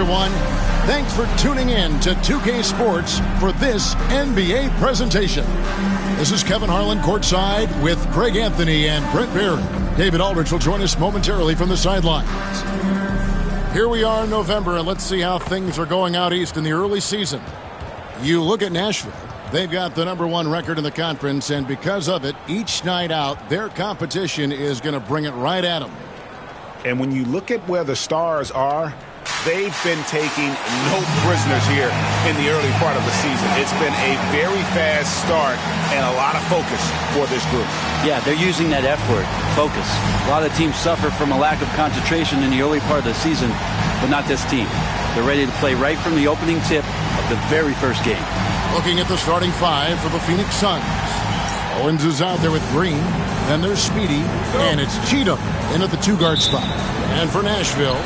everyone. Thanks for tuning in to 2K Sports for this NBA presentation. This is Kevin Harlan courtside with Craig Anthony and Brent Barry. David Aldridge will join us momentarily from the sidelines. Here we are in November, and let's see how things are going out east in the early season. You look at Nashville. They've got the #1 record in the conference, and because of it, each night out, their competition is going to bring it right at them. And when you look at where the Stars are, they've been taking no prisoners here in the early part of the season. It's been a very fast start and a lot of focus for this group. Yeah, they're using that F word, focus. A lot of teams suffer from a lack of concentration in the early part of the season, but not this team. They're ready to play right from the opening tip of the very first game. Looking at the starting five for the Phoenix Suns. Owens is out there with Green. Then there's Speedy, and it's Cheatham in at the 2-guard spot. And for Nashville,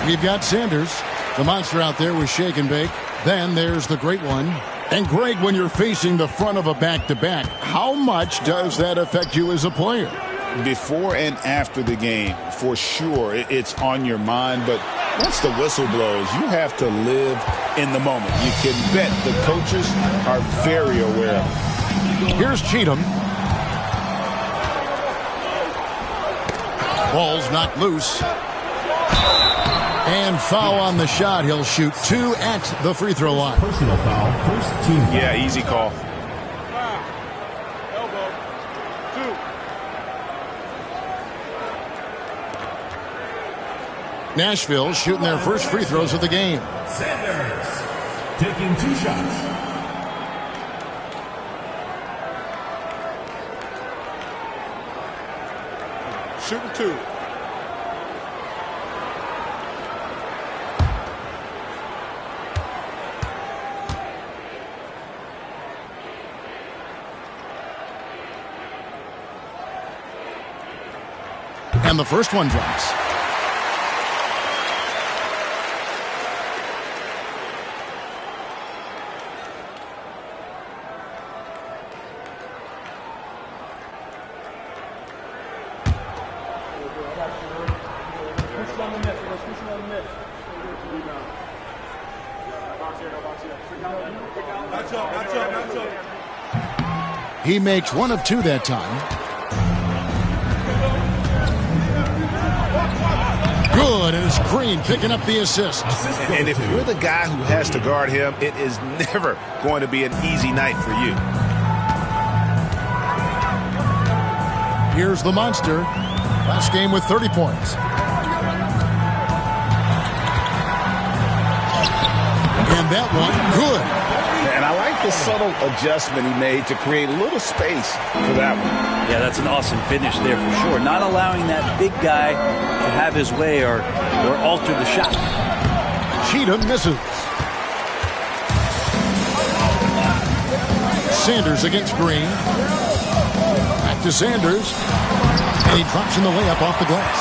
we've got Sanders, the monster out there with Shake and Bake. Then there's the great one. And Greg, when you're facing the front of a back-to-back, how much does that affect you as a player? Before and after the game, for sure, it's on your mind. But once the whistle blows, you have to live in the moment. You can bet the coaches are very aware of it. Here's Cheatham. Ball's knocked loose. And foul on the shot. He'll shoot 2 at the free throw line. Personal foul, first team. Yeah, easy call. Elbow. 2. Nashville shooting their first free throws of the game. Sanders taking 2 shots. Shooting 2. And the first one drops. He makes 1 of 2 that time. Good, and it's Green picking up the assist. And if you're the guy who has to guard him, it is never going to be an easy night for you. Here's the monster. Last game with 30 points. And that one, good. And I like the subtle adjustment he made to create a little space for that one. Yeah, that's an awesome finish there for sure. Not allowing that big guy to have his way or alter the shot. Cheatham misses. Sanders against Green. Back to Sanders. And he drops in the layup off the glass.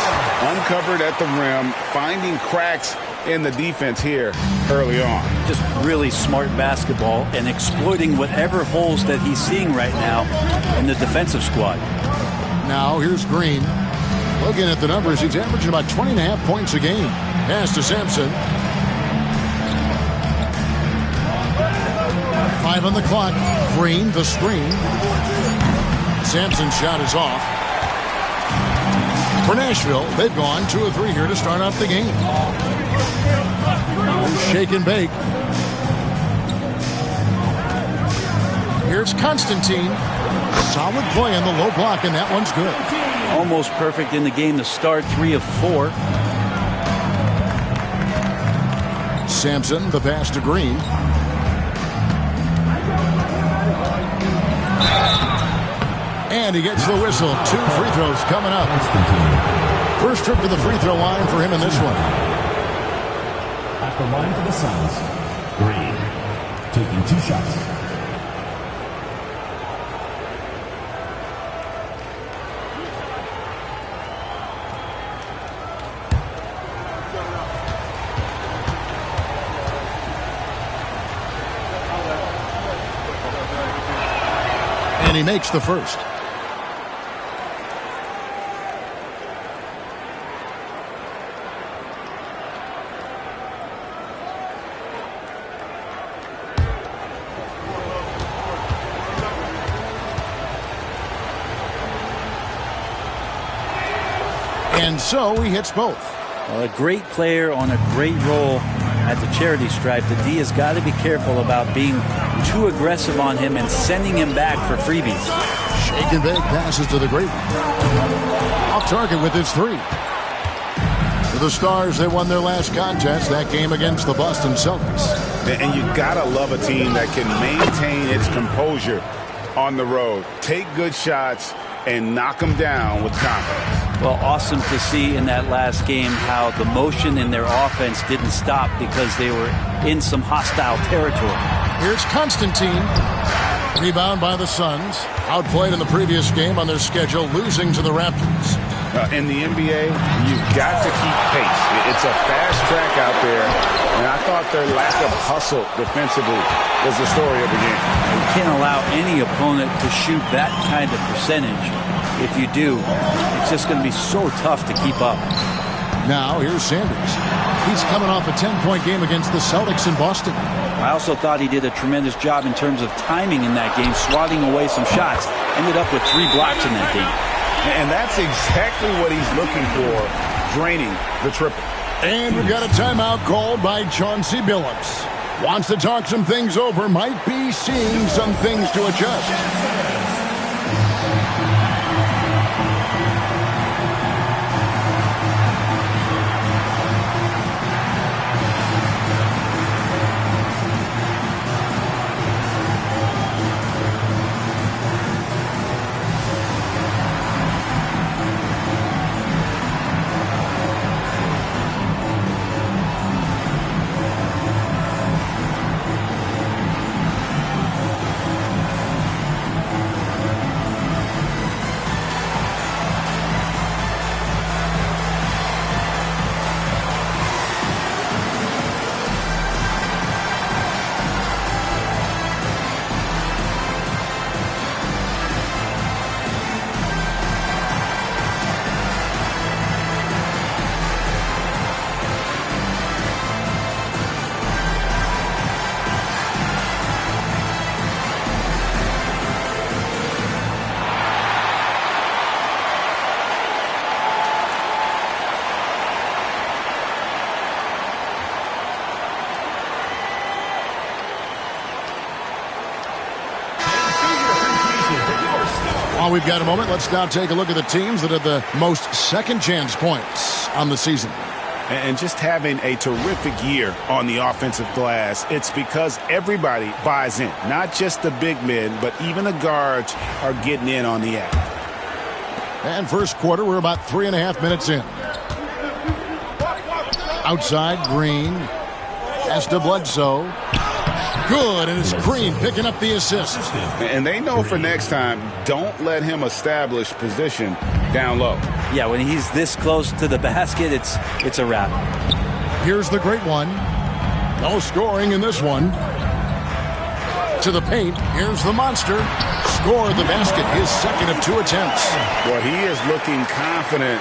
Uncovered at the rim, finding cracks in the defense here early on. Just really smart basketball and exploiting whatever holes that he's seeing right now in the defensive squad. Now here's Green. Looking at the numbers, he's averaging about 20.5 points a game. Pass to Sampson. 5 on the clock. Green, the screen. Sampson's shot is off. For Nashville, they've gone 2 of 3 here to start off the game. Shake and bake. Here's Constantine. Solid play on the low block, and that one's good. Almost perfect in the game to start, 3 of 4. Sampson, the pass to Green. And he gets the whistle. 2 free throws coming up. First trip to the free throw line for him in this one. At the line for the Suns, Green taking 2 shots. And he makes the first. And so he hits both. Well, a great player on a great role at the charity stripe. The D has got to be careful about being too aggressive on him and sending him back for freebies. Shake and bake passes to the great one. Off target with his 3. For the Stars, they won their last contest, that game against the Boston Celtics. And you gotta love a team that can maintain its composure on the road. Take good shots and knock them down with confidence. Well, awesome to see in that last game how the motion in their offense didn't stop because they were in some hostile territory. Here's Constantine. Rebound by the Suns. Outplayed in the previous game on their schedule, losing to the Raptors. In the NBA, you've got to keep pace. It's a fast track out there, and I thought their lack of hustle defensively was the story of the game. You can't allow any opponent to shoot that kind of percentage. If you do, it's just going to be so tough to keep up. Now, here's Sanders. He's coming off a 10-point game against the Celtics in Boston. I also thought he did a tremendous job in terms of timing in that game, swatting away some shots. Ended up with 3 blocks in that game. And that's exactly what he's looking for, draining the triple. And we've got a timeout called by Chauncey Billups. Wants to talk some things over, might be seeing some things to adjust. While we've got a moment, let's now take a look at the teams that have the most second-chance points on the season. And just having a terrific year on the offensive glass, it's because everybody buys in. Not just the big men, but even the guards are getting in on the act. And first quarter, we're about 3.5 minutes in. Outside, Green. Pass to Bledsoe. Good, and it's Green picking up the assist. And they know for next time, don't let him establish position down low. Yeah, when he's this close to the basket, it's a wrap. Here's the great one. No scoring in this one. To the paint. Here's the monster. Scored the basket, his second of 2 attempts. Well, he is looking confident.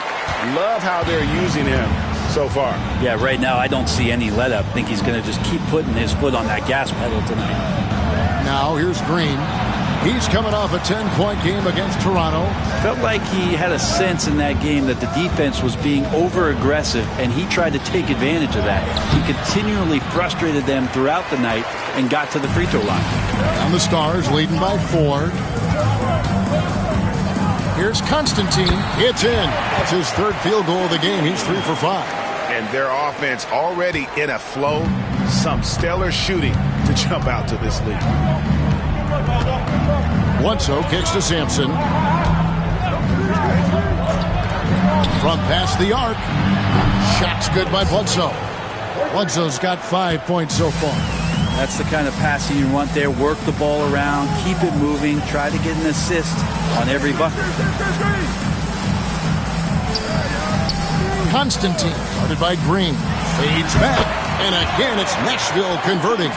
Love how they're using him so far. Yeah, right now I don't see any let up. I think he's going to just keep putting his foot on that gas pedal tonight. Now here's Green. He's coming off a 10-point game against Toronto. Felt like he had a sense in that game that the defense was being over-aggressive, and he tried to take advantage of that. He continually frustrated them throughout the night and got to the free throw line. And the Stars leading by 4. Here's Constantine. It's in. That's his 3rd field goal of the game. He's 3 for 5. And their offense already in a flow. Some stellar shooting to jump out to this lead. Bledsoe kicks to Sampson. From past the arc. Shot's good by Bledsoe. Bledsoe's got 5 points so far. That's the kind of passing you want there. Work the ball around, keep it moving, try to get an assist on every bucket. Constantine, guarded by Green. Fades back, and again it's Nashville converting.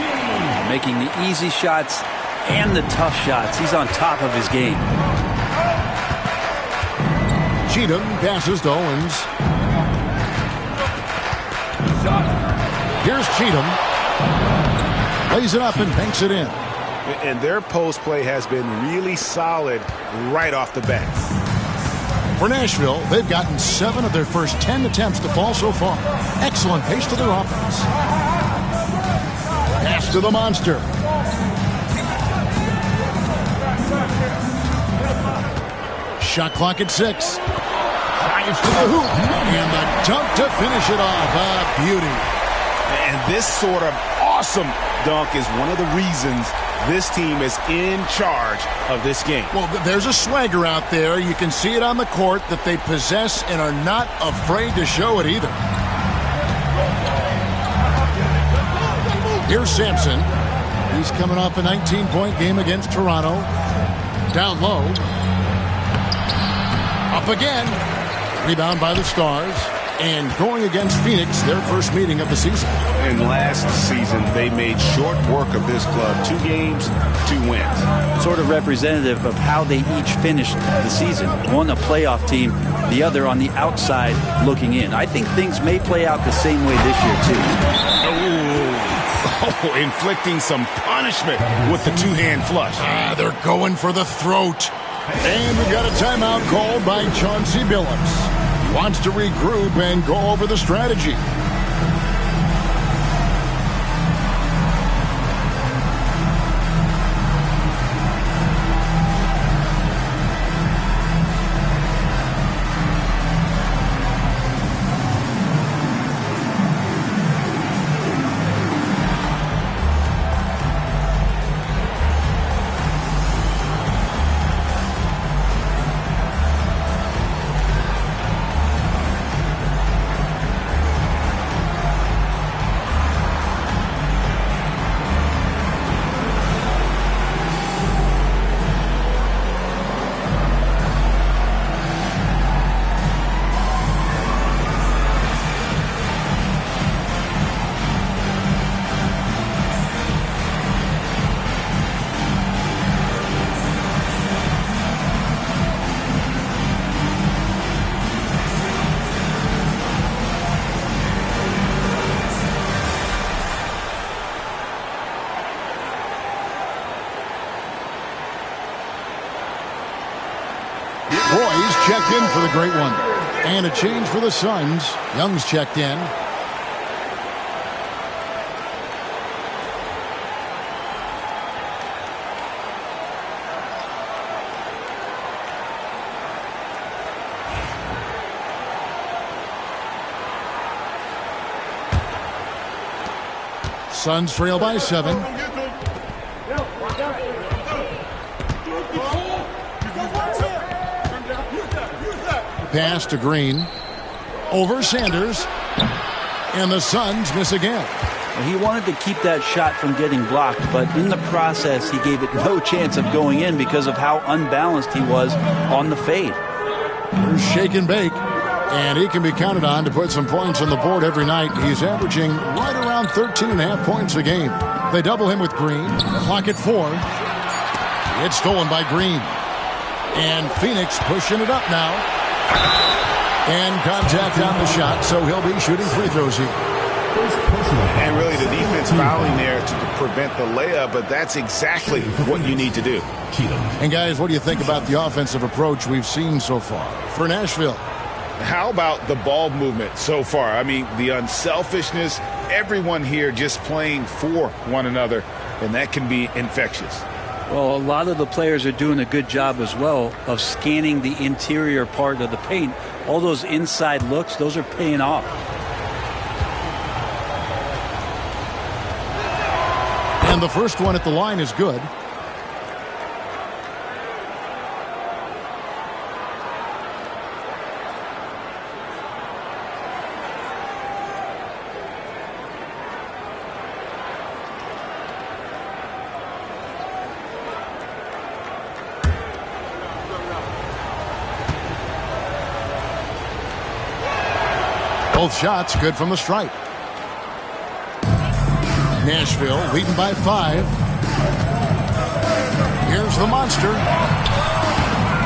Making the easy shots and the tough shots. He's on top of his game. Cheatham passes to Owens. Here's Cheatham. Lays it up and banks it in. And their post play has been really solid right off the bat. For Nashville, they've gotten 7 of their first 10 attempts to fall so far. Excellent pace to their offense. Pass to the monster. Shot clock at 6. Drives to the hoop. And the dunk to finish it off. A beauty. And this sort of awesome dunk is one of the reasons this team is in charge of this game. Well, there's a swagger out there. You can see it on the court that they possess and are not afraid to show it either. Here's Sampson. He's coming off a 19-point game against Toronto. Down low. Up again. Rebound by the Stars. And going against Phoenix, their first meeting of the season. And last season, they made short work of this club. 2 games, 2 wins. Sort of representative of how they each finished the season. One a playoff team, the other on the outside looking in. I think things may play out the same way this year, too. Oh, inflicting some punishment with the 2-hand flush. They're going for the throat. And we've got a timeout called by Chauncey Billups. Wants to regroup and go over the strategy. Roy's checked in for the great one. And a change for the Suns. Young's checked in. Suns trail by 7. Pass to Green. Over Sanders. And the Suns miss again. He wanted to keep that shot from getting blocked, but in the process, he gave it no chance of going in because of how unbalanced he was on the fade. Here's Shake and Bake. And he can be counted on to put some points on the board every night. He's averaging right around 13.5 points a game. They double him with Green. Clock at 4. It's stolen by Green. And Phoenix pushing it up now. And contact on the shot, so he'll be shooting free throws here. And really the defense fouling there to prevent the layup, but that's exactly what you need to do. And guys, what do you think about the offensive approach we've seen so far for Nashville? How about the ball movement so far? I mean, the unselfishness, everyone here just playing for one another, and that can be infectious. Well, a lot of the players are doing a good job as well of scanning the interior part of the paint. All those inside looks, those are paying off. And the first one at the line is good. Both shots good from the stripe. Nashville leading by 5. Here's the monster.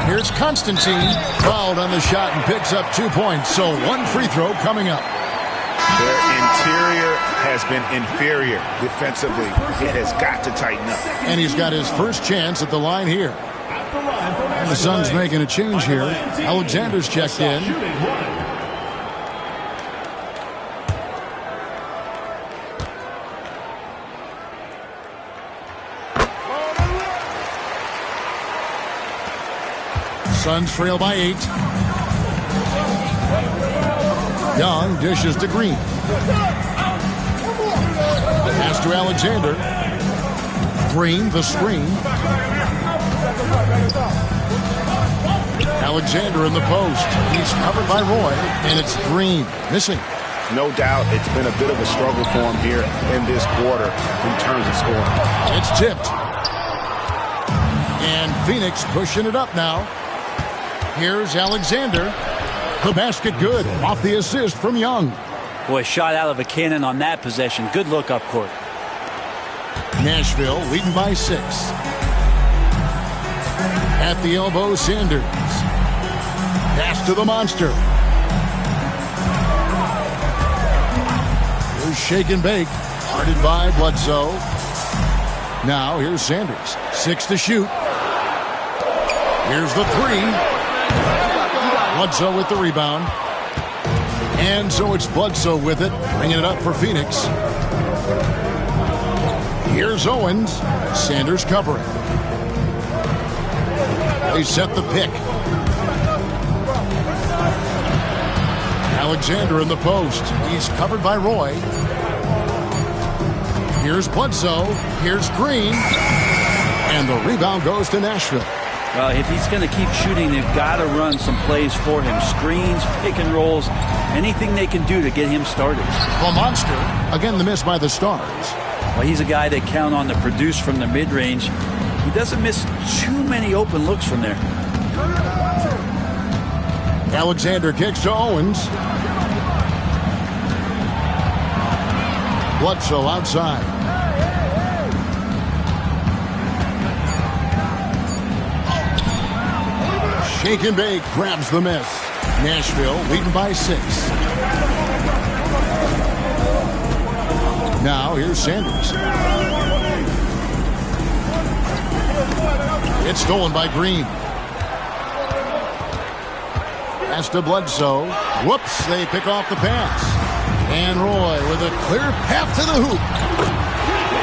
Here's Constantine. Fouled on the shot and picks up 2 points. So 1 free throw coming up. Their interior has been inferior defensively. It has got to tighten up. And he's got his first chance at the line here. And the Suns making a change here. Alexander's checked in. Suns trail by 8. Young dishes to Green. Pass to Alexander. Green, the screen. Alexander in the post. He's covered by Roy, and it's Green missing. No doubt it's been a bit of a struggle for him here in this quarter in terms of scoring. It's tipped. And Phoenix pushing it up now. Here's Alexander. The basket good off the assist from Young. Boy, shot out of a cannon on that possession. Good look up court. Nashville leading by 6. At the elbow, Sanders. Pass to the monster. Here's shake and bake. Guarded by Bledsoe. Now here's Sanders. 6 to shoot. Here's the 3. Bledsoe with the rebound. And so it's Bledsoe with it, bringing it up for Phoenix. Here's Owens. Sanders covering. They set the pick. Alexander in the post. He's covered by Roy. Here's Bledsoe. Here's Green. And the rebound goes to Nashville. Well, if he's going to keep shooting, they've got to run some plays for him. Screens, pick and rolls, anything they can do to get him started. The monster. Again, the miss by the Stars. Well, he's a guy they count on to produce from the mid-range. He doesn't miss too many open looks from there. Alexander kicks to Owens. Bledsoe outside. Shake and bake grabs the miss. Nashville leading by 6. Now here's Sanders. It's stolen by Green. Pass to Bledsoe. Whoops, they pick off the pass. And Roy with a clear path to the hoop.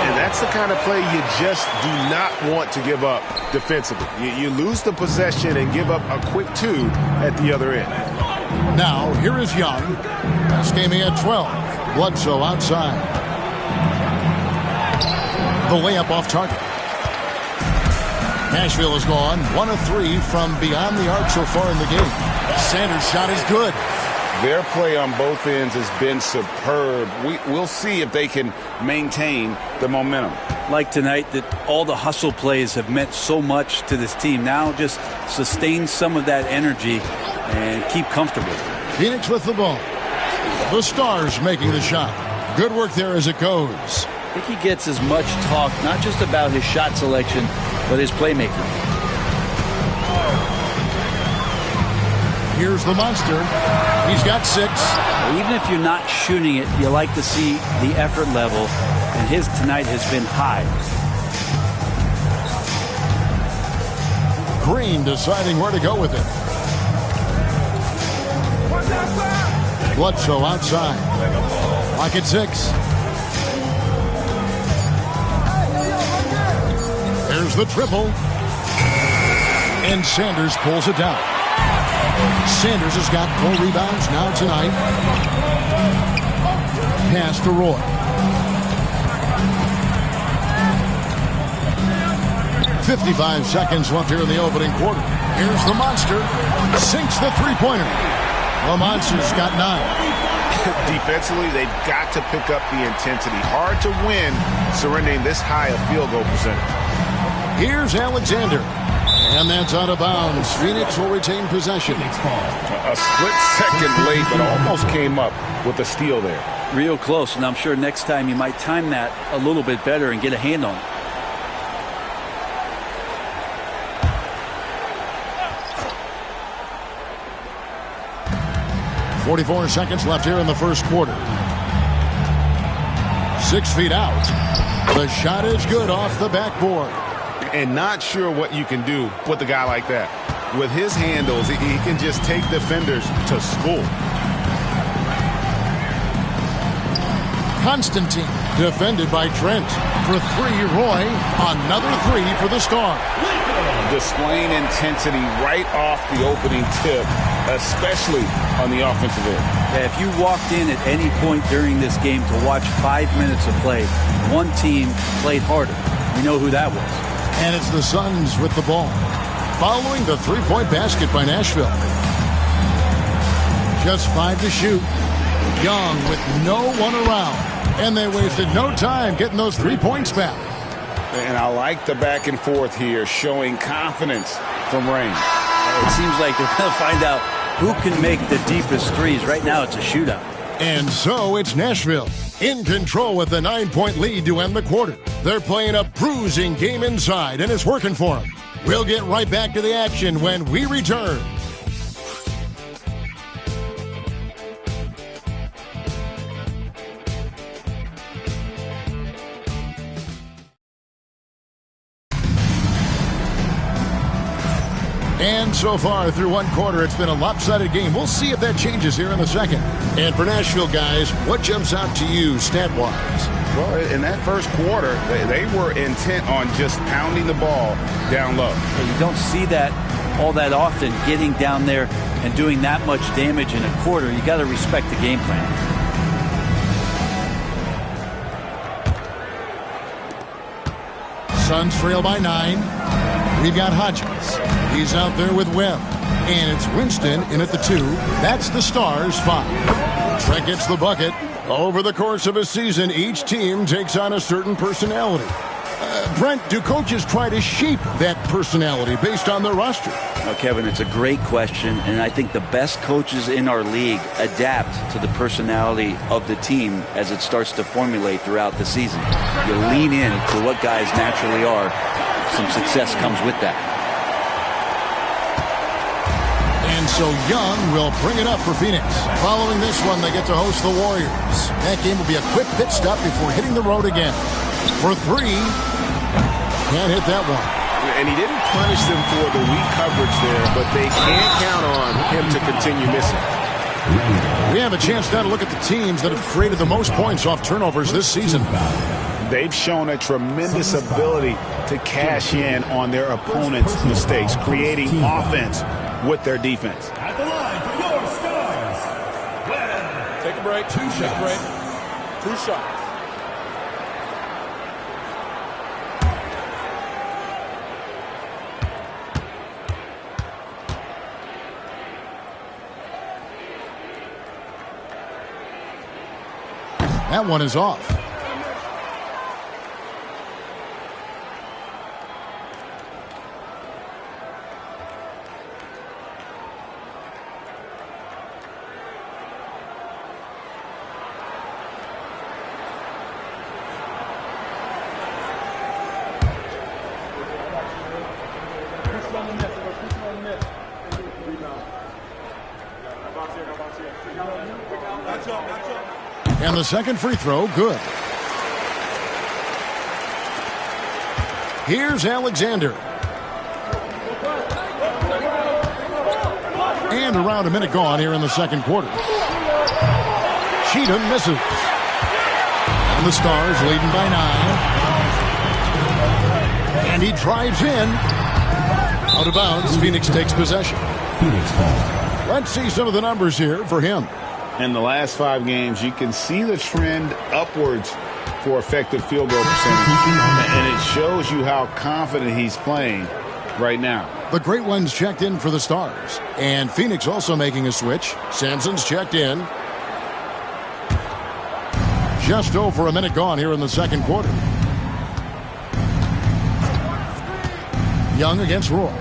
And that's the kind of play you just do not want to give up defensively. You lose the possession and give up a quick 2 at the other end. Now, here is Young. Last game he had 12. Bledsoe outside. The layup off target. Nashville is gone 1 of 3 from beyond the arc so far in the game. Sanders' shot is good. Their play on both ends has been superb. We'll see if they can maintain the momentum. Like tonight, that all the hustle plays have meant so much to this team. Now just sustain some of that energy and keep comfortable. Phoenix with the ball. The Stars making the shot. Good work there as it goes. I think he gets as much talk, not just about his shot selection, but his playmaking. Here's the monster. He's got 6. Even if you're not shooting it, you like to see the effort level, and his tonight has been high. Green deciding where to go with it. Bledsoe outside. Lock at 6. There's the triple. And Sanders pulls it down. Sanders has got 4 rebounds now tonight. Pass to Roy. 55 seconds left here in the opening quarter. Here's the monster. Sinks the three-pointer. The monster's got 9. Defensively, they've got to pick up the intensity. Hard to win surrendering this high a field goal percentage. Here's Alexander. And that's out of bounds. Phoenix will retain possession. A split second late, but almost came up with a steal there. Real close, and I'm sure next time you might time that a little bit better and get a hand on it. 44 seconds left here in the first quarter. 6 feet out. The shot is good off the backboard. And not sure what you can do with a guy like that. With his handles, he can just take defenders to school. Constantine defended by Trent. For three, Roy. Another three for the Star. Displaying intensity right off the opening tip, especially on the offensive end. Yeah, if you walked in at any point during this game to watch 5 minutes of play, one team played harder. We know who that was. And it's the Suns with the ball. Following the three-point basket by Nashville. Just 5 to shoot. Young with no one around. And they wasted no time getting those 3 points back. And I like the back and forth here, showing confidence from range. It seems like they're going to find out who can make the deepest threes. Right now it's a shootout. And so it's Nashville in control with a 9-point lead to end the quarter. They're playing a bruising game inside, and it's working for them. We'll get right back to the action when we return. And so far through one quarter, it's been a lopsided game. We'll see if that changes here in the second. And for Nashville, guys, what jumps out to you stat-wise? Well, in that first quarter, they were intent on just pounding the ball down low. You don't see that all that often, getting down there and doing that much damage in a quarter. You got to respect the game plan. Suns trail by 9. We've got Hodges. He's out there with Webb. And it's Winston in at the 2. That's the Stars' 5. Trent gets the bucket. Over the course of a season, each team takes on a certain personality. Brent, do coaches try to shape that personality based on their roster? Well, Kevin, it's a great question, and I think the best coaches in our league adapt to the personality of the team as it starts to formulate throughout the season. You lean in to what guys naturally are. Some success comes with that. And so Young will bring it up for Phoenix. Following this one, they get to host the Warriors. That game will be a quick pit stop before hitting the road again. For 3, can't hit that one. And he didn't punish them for the weak coverage there, but they can't count on him to continue missing. We have a chance now to look at the teams that have created the most points off turnovers this season. They've shown a tremendous ability to cash in on their opponent's mistakes, creating offense with their defense. At the line for your Stars. Take a break. 2 shots. 2 shots. That one is off. And the second free throw, good. Here's Alexander. And around a minute gone here in the second quarter. Cheatham misses. And the Stars leading by 9. And he drives in. Out of bounds, Phoenix takes possession. Phoenix ball. Let's see some of the numbers here for him. In the last 5 games, you can see the trend upwards for effective field goal percentage. And it shows you how confident he's playing right now. The great ones checked in for the Stars. And Phoenix also making a switch. Sampson's checked in. Just over a minute gone here in the second quarter. Young against Roy.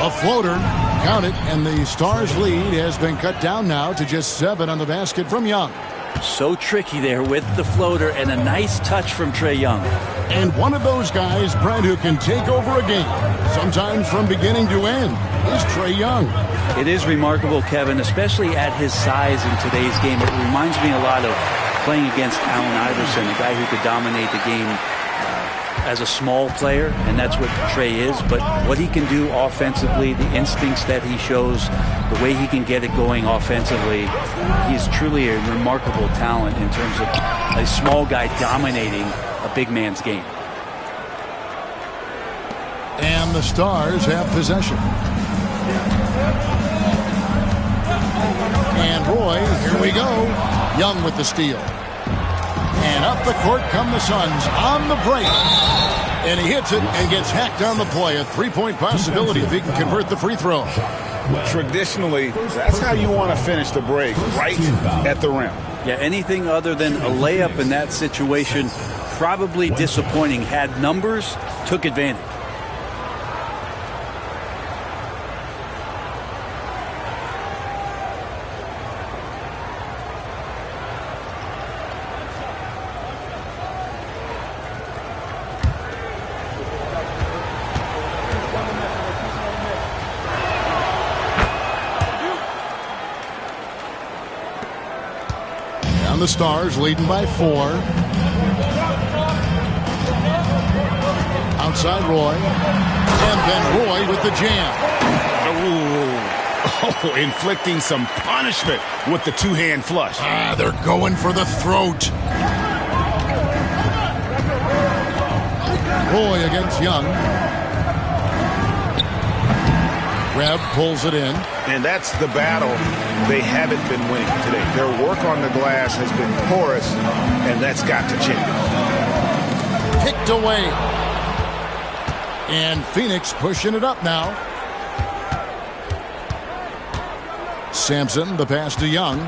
A floater. Count it, and the Stars' lead has been cut down now to just 7 on the basket from Young. So tricky there with the floater, and a nice touch from Trae Young. And one of those guys, Brent, who can take over a game, sometimes from beginning to end, is Trae Young. It is remarkable, Kevin, especially at his size in today's game. It reminds me a lot of playing against Allen Iverson, a guy who could dominate the game as a small player, and that's what Trey is. But what he can do offensively, the instincts that he shows, the way he can get it going offensively, he's truly a remarkable talent in terms of a small guy dominating a big man's game. And the Stars have possession. And Roy, here we go. Young with the steal. And up the court come the Suns on the break. And he hits it and gets hacked on the play. A three-point possibility if he can convert the free throw. Traditionally, that's how you want to finish the break, right at the rim. Yeah, anything other than a layup in that situation, probably disappointing. Had numbers, took advantage. The Stars leading by 4. Outside Roy. And then Roy with the jam. Oh, inflicting some punishment with the two-hand flush. They're going for the throat. Roy against Young. Webb pulls it in. And that's the battle they haven't been winning today. Their work on the glass has been porous, and that's got to change. Picked away. And Phoenix pushing it up now. Sampson, the pass to Young.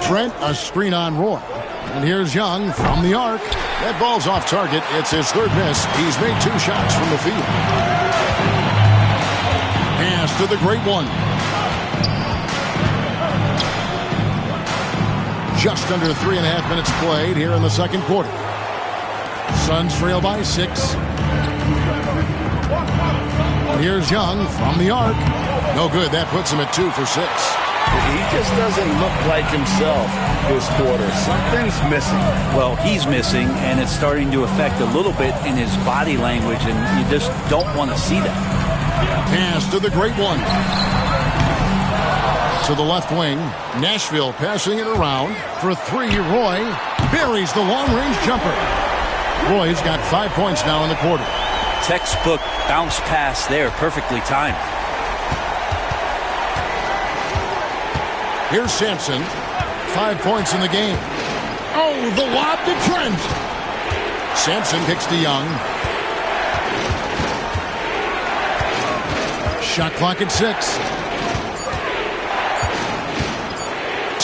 Trent, a screen on Roy. And here's Young from the arc. That ball's off target. It's his third miss. He's made 2 shots from the field. Pass to the great one. Just under 3.5 minutes played here in the second quarter. Suns trail by 6. And here's Young from the arc. No good. That puts him at 2 for 6. He just doesn't look like himself this quarter. Something's missing. Well, he's missing, and it's starting to affect a little bit in his body language, and you just don't want to see that. Pass to the great one. To the left wing. Nashville passing it around. For 3, Roy buries the long-range jumper. Roy's got 5 points now in the quarter. Textbook bounce pass there, perfectly timed. Here's Sampson. 5 points in the game. Oh, the lob to Trent. Sampson kicks to Young. Shot clock at 6.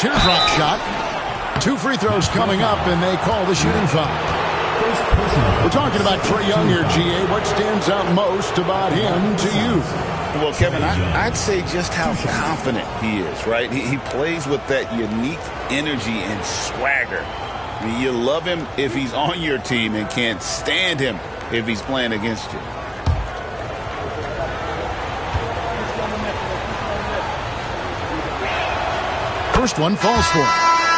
Teardrop shot. 2 free throws coming up, and they call the shooting foul. We're talking about Trae Young here, GA. What stands out most about him to you? Well, Kevin, I'd say just how confident he is, right? He plays with that unique energy and swagger. I mean, you love him if he's on your team and can't stand him if he's playing against you. First one falls for him.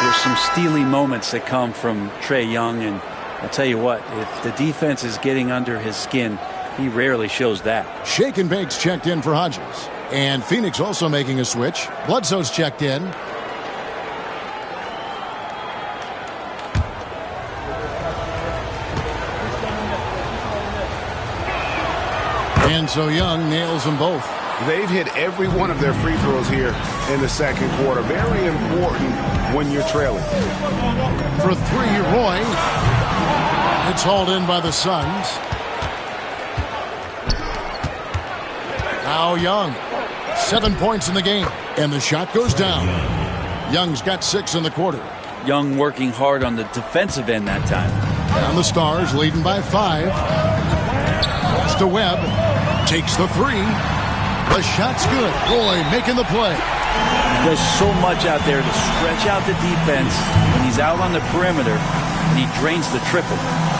There's some steely moments that come from Trae Young, and I'll tell you what, if the defense is getting under his skin, he rarely shows that. Shake and Bake's checked in for Hodges. And Phoenix also making a switch. Bledsoe's checked in. And so Young nails them both. They've hit every one of their free throws here in the second quarter. Very important when you're trailing. For 3, Roy. It's hauled in by the Suns. Now Young. 7 points in the game. And the shot goes down. Young's got 6 in the quarter. Young working hard on the defensive end that time. And the Stars leading by 5. It's to Webb. Takes the 3. The shot's good. Roy making the play. He does so much out there to stretch out the defense when he's out on the perimeter, and he drains the triple.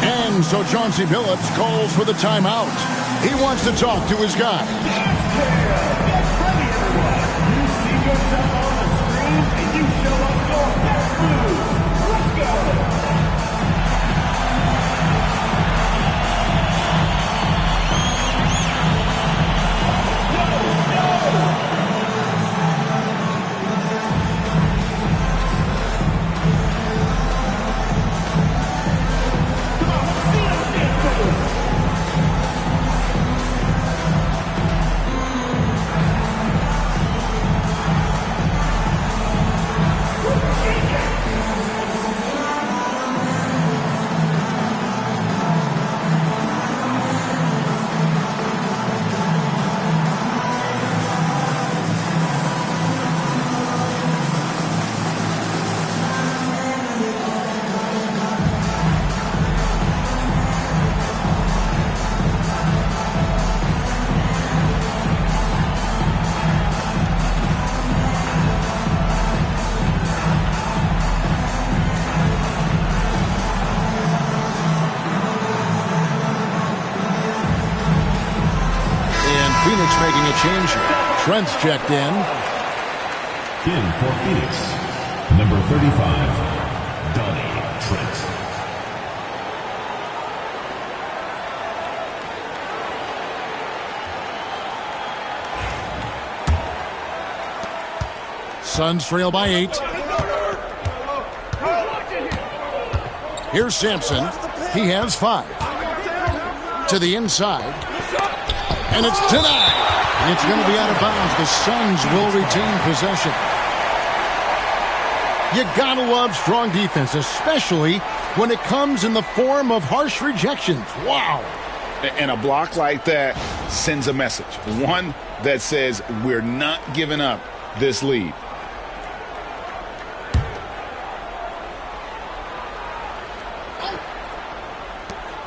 And so Chauncey Billups calls for the timeout. He wants to talk to his guy. You see yourself on the screen, and you show us your best moves. Let's go. a change here. Trent's checked in. In for Phoenix, number 35, Donnie Trent. Suns trail by 8. Here's Sampson. He has 5. To the inside. And it's denied. It's going to be out of bounds. The Suns will retain possession. You gotta love strong defense, especially when it comes in the form of harsh rejections. Wow. And a block like that sends a message. One that says we're not giving up this lead.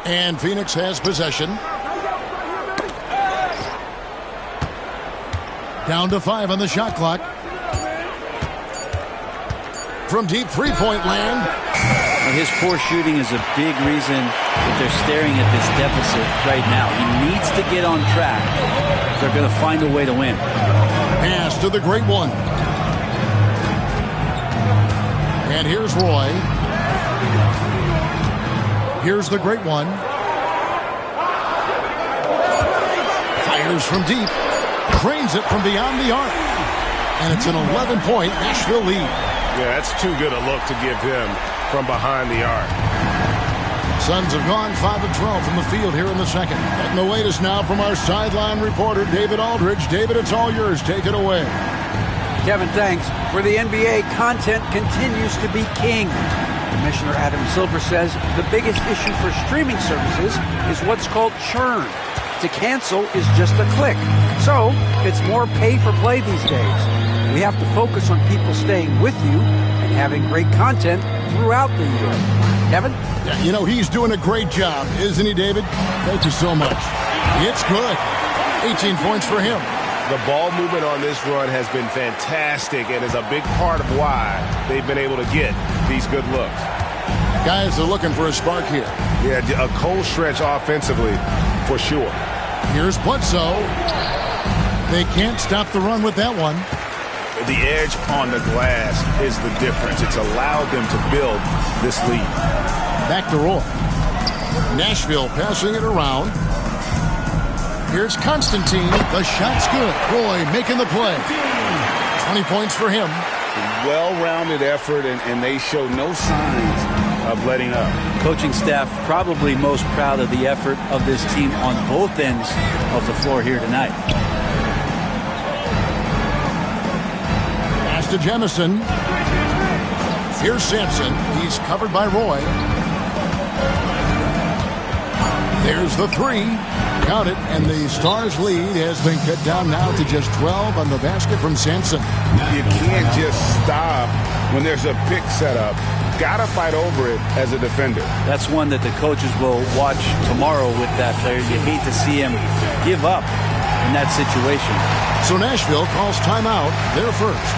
And Phoenix has possession. Down to 5 on the shot clock. From deep three-point land. His poor shooting is a big reason that they're staring at this deficit right now. He needs to get on track if they're going to find a way to win. Pass to the great one. And here's Roy. Here's the great one. Fires from deep. Cranes it from beyond the arc. And it's an 11-point Nashville lead. Yeah, that's too good a look to give him from behind the arc. Suns have gone 5 of 12 from the field here in the second. Getting the latest now from our sideline reporter, David Aldridge. David, it's all yours. Take it away. Kevin, thanks. For the NBA, content continues to be king. Commissioner Adam Silver says the biggest issue for streaming services is what's called churn. To cancel is just a click. So it's more pay for play these days. We have to focus on people staying with you and having great content throughout the year. Kevin? Yeah, you know, he's doing a great job, isn't he, David? Thank you so much. It's good. 18 points for him. The ball movement on this run has been fantastic and is a big part of why they've been able to get these good looks. Guys are looking for a spark here. Yeah, a cold stretch offensively for sure. Here's Bledsoe. They can't stop the run with that one. The edge on the glass is the difference. It's allowed them to build this lead. Back to Roy. Nashville passing it around. Here's Constantine. The shot's good. Roy making the play. 20 points for him. Well-rounded effort, and they show no signs of letting up. Coaching staff probably most proud of the effort of this team on both ends of the floor here tonight. Pass to Jamison. Here's Sampson. He's covered by Roy. There's the 3. Count it, and the Stars' lead has been cut down now to just 12 on the basket from Sampson. You can't just stop when there's a pick set up. Gotta fight over it as a defender. That's one that the coaches will watch tomorrow with that player. You hate to see him give up in that situation. So Nashville calls timeout, their first.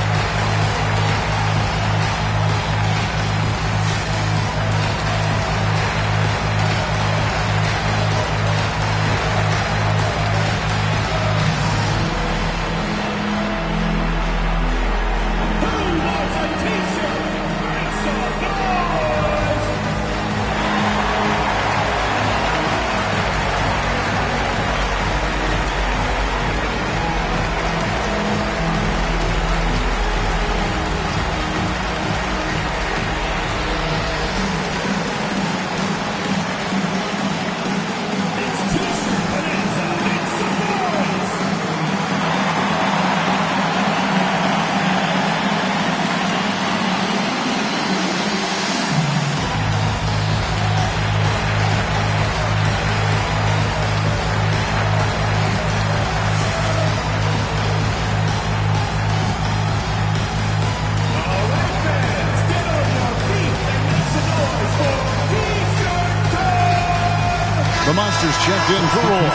The Monsters checked in for Roy.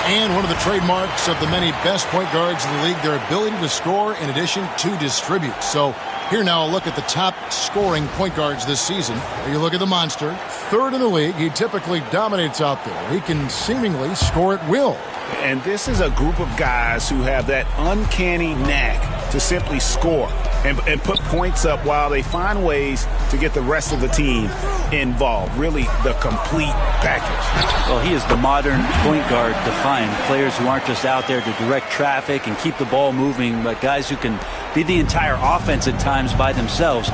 And one of the trademarks of the many best point guards in the league, their ability to score in addition to distribute. So here now a look at the top scoring point guards this season. You look at the Monster. third in the league. He typically dominates out there. He can seemingly score at will. And this is a group of guys who have that uncanny knack to simply score and put points up while they find ways to get the rest of the team involved. Really the complete package. Well, he is the modern point guard defined. Players who aren't just out there to direct traffic and keep the ball moving, but guys who can be the entire offense at times by themselves.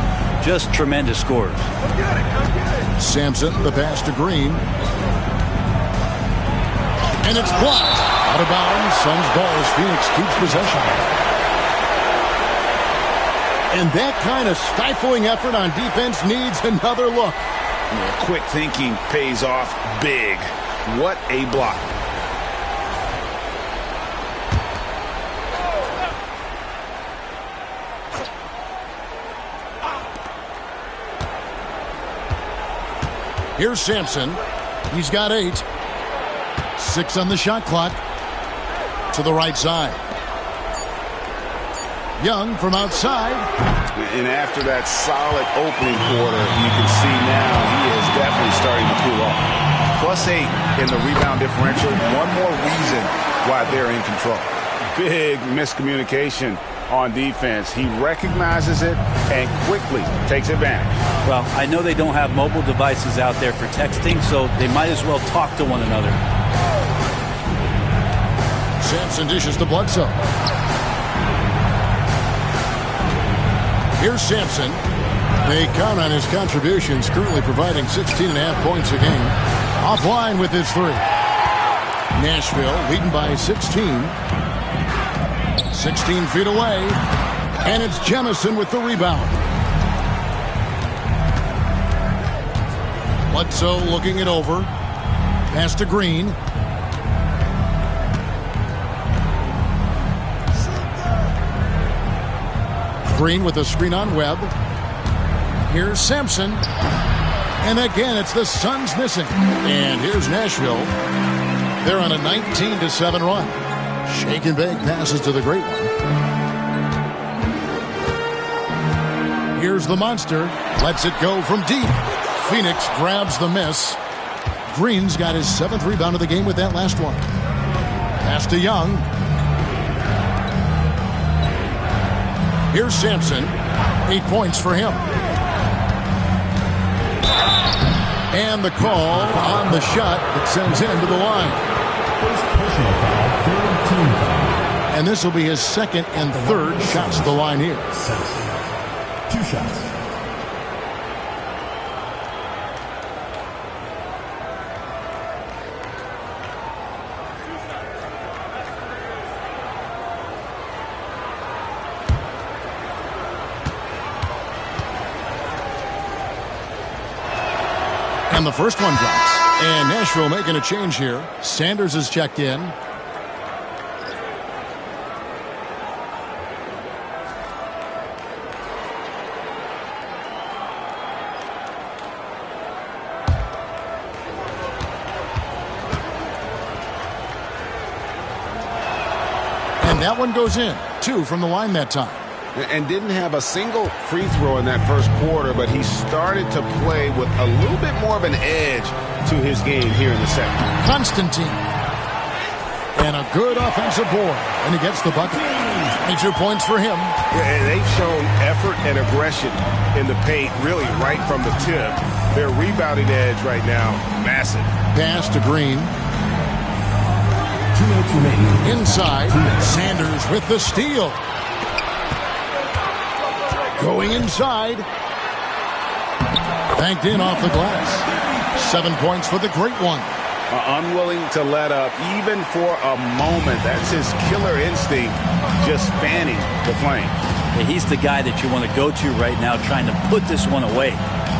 Just tremendous scorers. Sampson, the pass to Green. And it's blocked. Out of bounds. Suns ball as Phoenix keeps possession. And that kind of stifling effort on defense needs another look. Yeah, quick thinking pays off big. What a block. Here's Sampson. He's got 8. 6 on the shot clock. To the right side. Young from outside. And after that solid opening quarter, you can see now he is definitely starting to cool off. +8 in the rebound differential. One more reason why they're in control. Big miscommunication on defense. He recognizes it and quickly takes advantage. Well, I know they don't have mobile devices out there for texting, so they might as well talk to one another. Sampson dishes to Bledsoe. Here's Sampson. They count on his contributions, currently providing 16.5 points a game. Offline with his 3. Nashville leading by 16. 16 feet away. And it's Jemison with the rebound. Bledsoe looking it over. Pass to Green. Green with a screen on Webb. Here's Sampson. And again, it's the Suns missing. And here's Nashville. They're on a 19-7 run. Shake and bake passes to the great one. Here's the monster. Lets it go from deep. Phoenix grabs the miss. Green's got his 7th rebound of the game with that last one. Pass to Young. Here's Sampson. 8 points for him. And the call on the shot that sends him to the line. First personal foul, third team foul. And this will be his 2nd and 3rd shots to the line here. 2 shots. And the first one drops. And Nashville making a change here. Sanders is checked in. And that one goes in. 2 from the line that time. And didn't have a single free throw in that first quarter, but he started to play with a little bit more of an edge to his game here in the second. Constantine. And a good offensive board. And he gets the bucket. 22 points for him. Yeah, and they've shown effort and aggression in the paint, really right from the tip. Their rebounding edge right now, massive. Pass to Green. 2 minutes remaining. Inside. Sanders with the steal. Going inside. Banked in off the glass. 7 points for the great one. Unwilling to let up even for a moment. That's his killer instinct, just fanning the flame. Yeah, he's the guy that you want to go to right now trying to put this one away.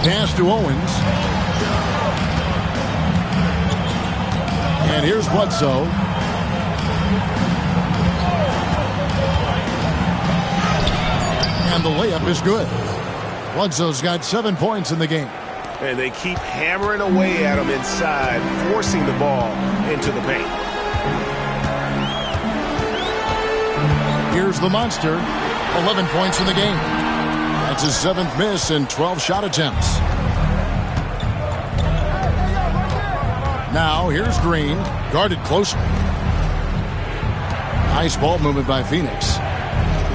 Pass to Owens. And here's Bledsoe. And the layup is good. Bledsoe's got 7 points in the game. And they keep hammering away at him inside, forcing the ball into the paint. Here's the monster. 11 points in the game. That's his 7th miss in 12 shot attempts. Now here's Green, guarded closely. Nice ball movement by Phoenix.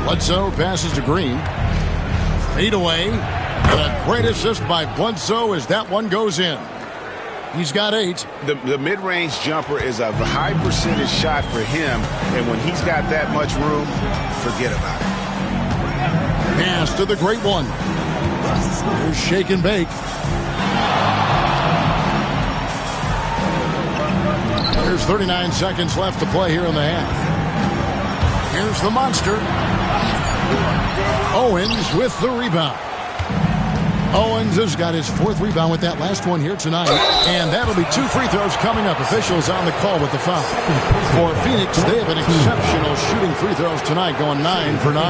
Bledsoe passes to Green. Fade away. And a great assist by Bledsoe as that one goes in. He's got 8. The mid-range jumper is a high percentage shot for him, and when he's got that much room, forget about it. Pass to the great one. Here's shake and bake. There's 39 seconds left to play here in the half. Here's the monster. Owens with the rebound. Owens has got his 4th rebound with that last one here tonight. And that'll be 2 free throws coming up. Officials on the call with the foul. For Phoenix, they have an exceptional shooting free throws tonight, going 9 for 9.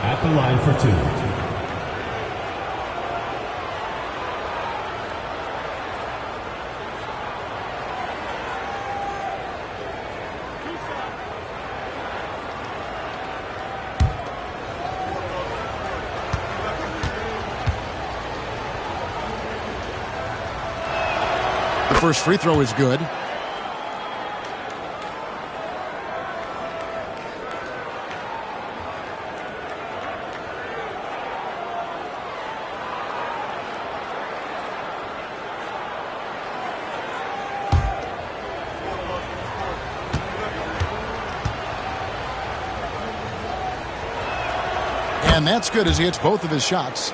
At the line for 2. The first free throw is good. And that's good as he hits both of his shots.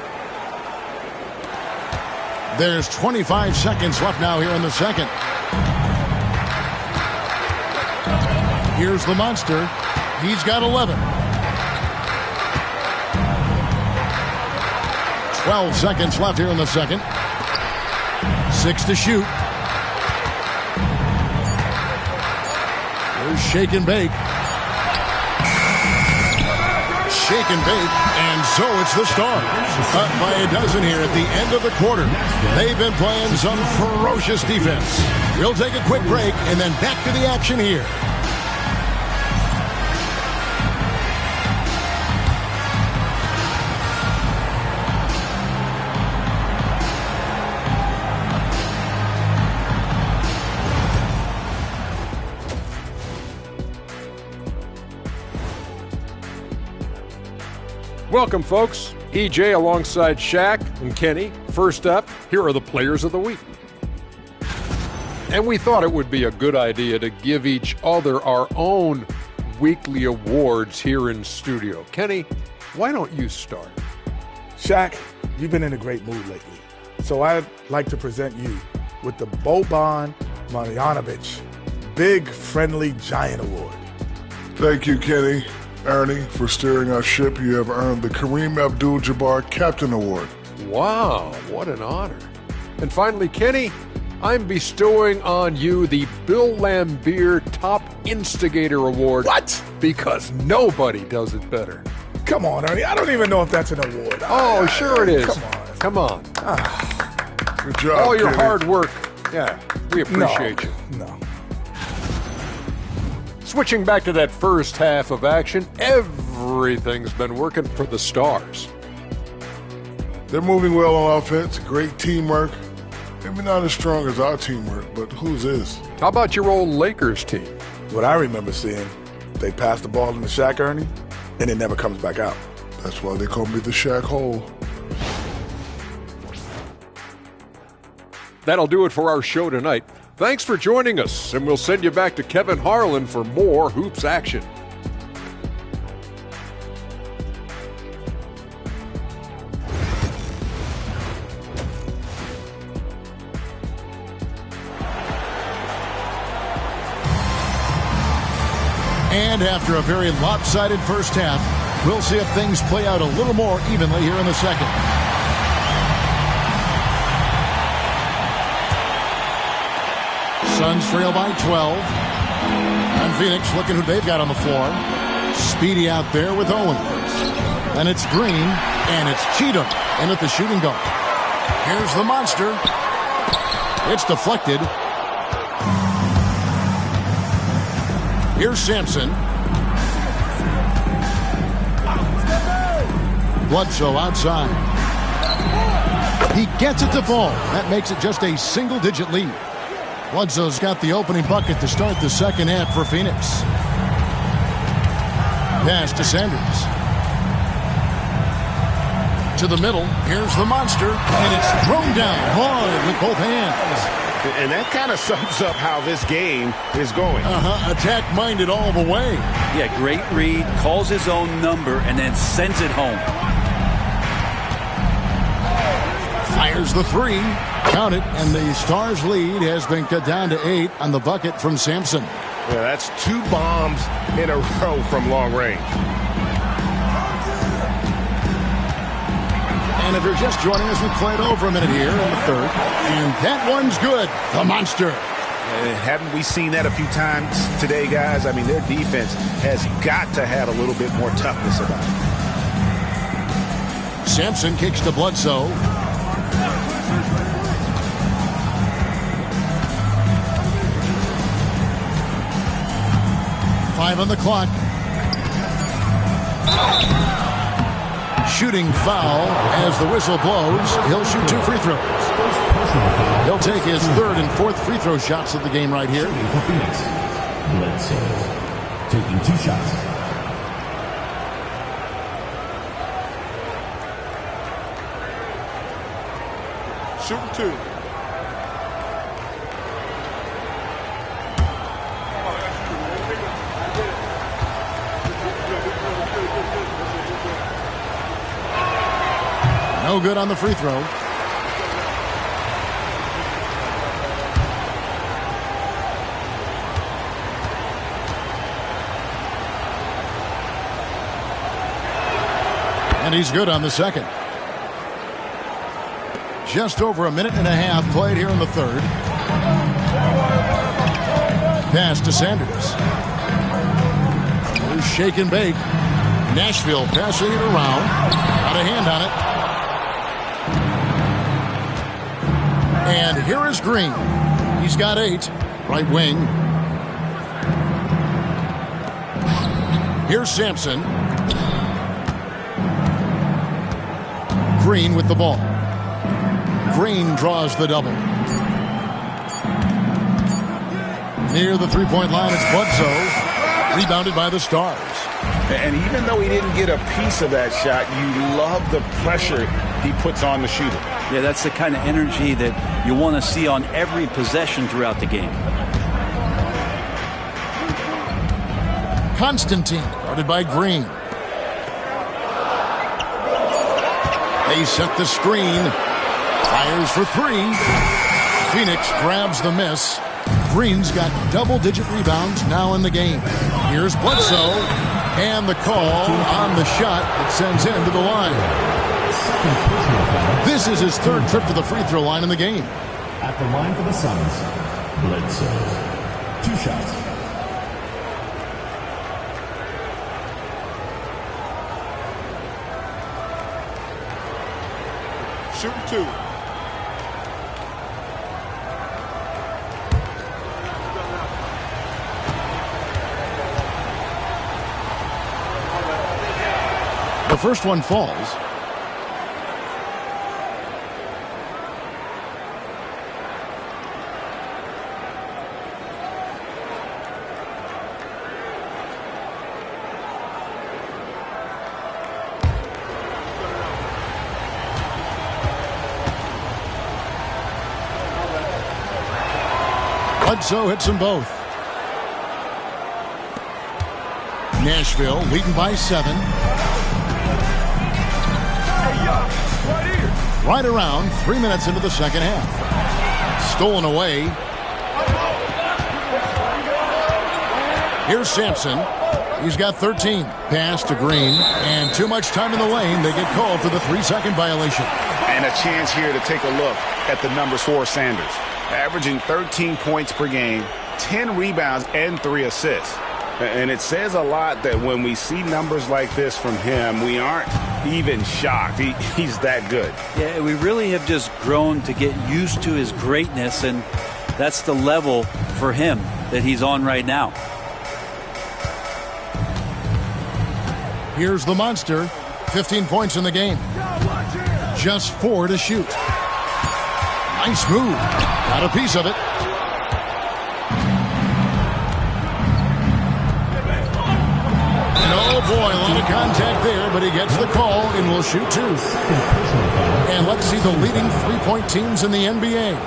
There's 25 seconds left now here in the second. Here's the monster. He's got 11. 12 seconds left here in the second. 6 to shoot. There's shake and bake. Shake and bake, and so it's the Stars. Up by a dozen here at the end of the quarter. They've been playing some ferocious defense. We'll take a quick break and then back to the action here. Welcome, folks. EJ alongside Shaq and Kenny. First up, here are the players of the week. And we thought it would be a good idea to give each other our own weekly awards here in studio. Kenny, why don't you start? Shaq, you've been in a great mood lately. So I'd like to present you with the Boban Marjanovic Big Friendly Giant Award. Thank you, Kenny. Ernie, for steering our ship. You have earned the Kareem Abdul-Jabbar Captain Award. Wow, what an honor. And finally, Kenny, I'm bestowing on you the Bill Laimbeer Top Instigator Award. What? Because nobody does it better. Come on, Ernie. I don't even know if that's an award. Oh, sure it is. Come on. Good job, All your Kenny. hard work. Yeah, we appreciate you. No. Switching back to that first half of action, everything's been working for the Stars. They're moving well on offense. Great teamwork. Maybe not as strong as our teamwork, but whose is? How about your old Lakers team? What I remember seeing, they pass the ball into Shaq, Ernie, and it never comes back out. That's why they call me the Shaq Hole. That'll do it for our show tonight. Thanks for joining us, and we'll send you back to Kevin Harlan for more Hoops action. And after a very lopsided first half, we'll see if things play out a little more evenly here in the second. Suns trail by 12. And Phoenix looking who they've got on the floor. Speedy out there with Owens. And it's Green, and it's Cheatham in at the shooting guard. Here's the monster. It's deflected. Here's Sampson. Bledsoe outside. He gets it to fall. That makes it just a single-digit lead. Bledsoe's got the opening bucket to start the second half for Phoenix. Pass to Sanders. To the middle. Here's the monster. And it's thrown down hard with both hands. And that kind of sums up how this game is going. Attack-minded all the way. Yeah, great read. Calls his own number and then sends it home. Fires the three. Count it. And the Stars' lead has been cut down to 8 on the bucket from Sampson. Yeah, that's 2 bombs in a row from long range. And if you're just joining us, we played over a minute here in the third. And that one's good. The monster. Haven't we seen that a few times today, guys? I mean, their defense has got to have a little bit more toughness about it. Sampson kicks to Bledsoe. Five on the clock. Shooting foul as the whistle blows. He'll shoot 2 free throws. He'll take his 3rd and 4th free throw shots of the game right here. For Phoenix, Bledsoe taking 2 shots. Shooting 2. No good on the free throw. And he's good on the second. Just over a minute and a half played here in the third. Pass to Sanders. Here's shake and bake. Nashville passing it around. Got a hand on it. And here is Green. He's got 8. Right wing. Here's Sampson. Green with the ball. Green draws the double. Near the three-point line, it's Bledsoe. Rebounded by the Stars. And even though he didn't get a piece of that shot, you love the pressure he puts on the shooter. Yeah, that's the kind of energy that you want to see on every possession throughout the game. Constantine, guarded by Green. They set the screen. Fires for 3. Phoenix grabs the miss. Green's got double-digit rebounds now in the game. Here's Bledsoe. And the call on the shot that sends him to the line. This is his 3rd trip to the free throw line in the game. At the line for the Suns, Bledsoe. 2 shots. Shooting 2. The first one falls. Bledsoe hits them both. Nashville leading by 7. Right around 3 minutes into the second half. Stolen away. Here's Sampson. He's got 13. Pass to Green. And too much time in the lane. They get called for the 3-second violation. And a chance here to take a look at the numbers for Sanders. Averaging 13 points per game, 10 rebounds, and 3 assists. And it says a lot that when we see numbers like this from him, we aren't even shocked. He's that good. Yeah, we really have just grown to get used to his greatness, and that's the level for him that he's on right now. Here's the monster. 15 points in the game. Just 4 to shoot. Nice move. Got a piece of it. And oh boy, a lot of contact there, but he gets the call and will shoot 2. And let's see the leading three-point teams in the NBA.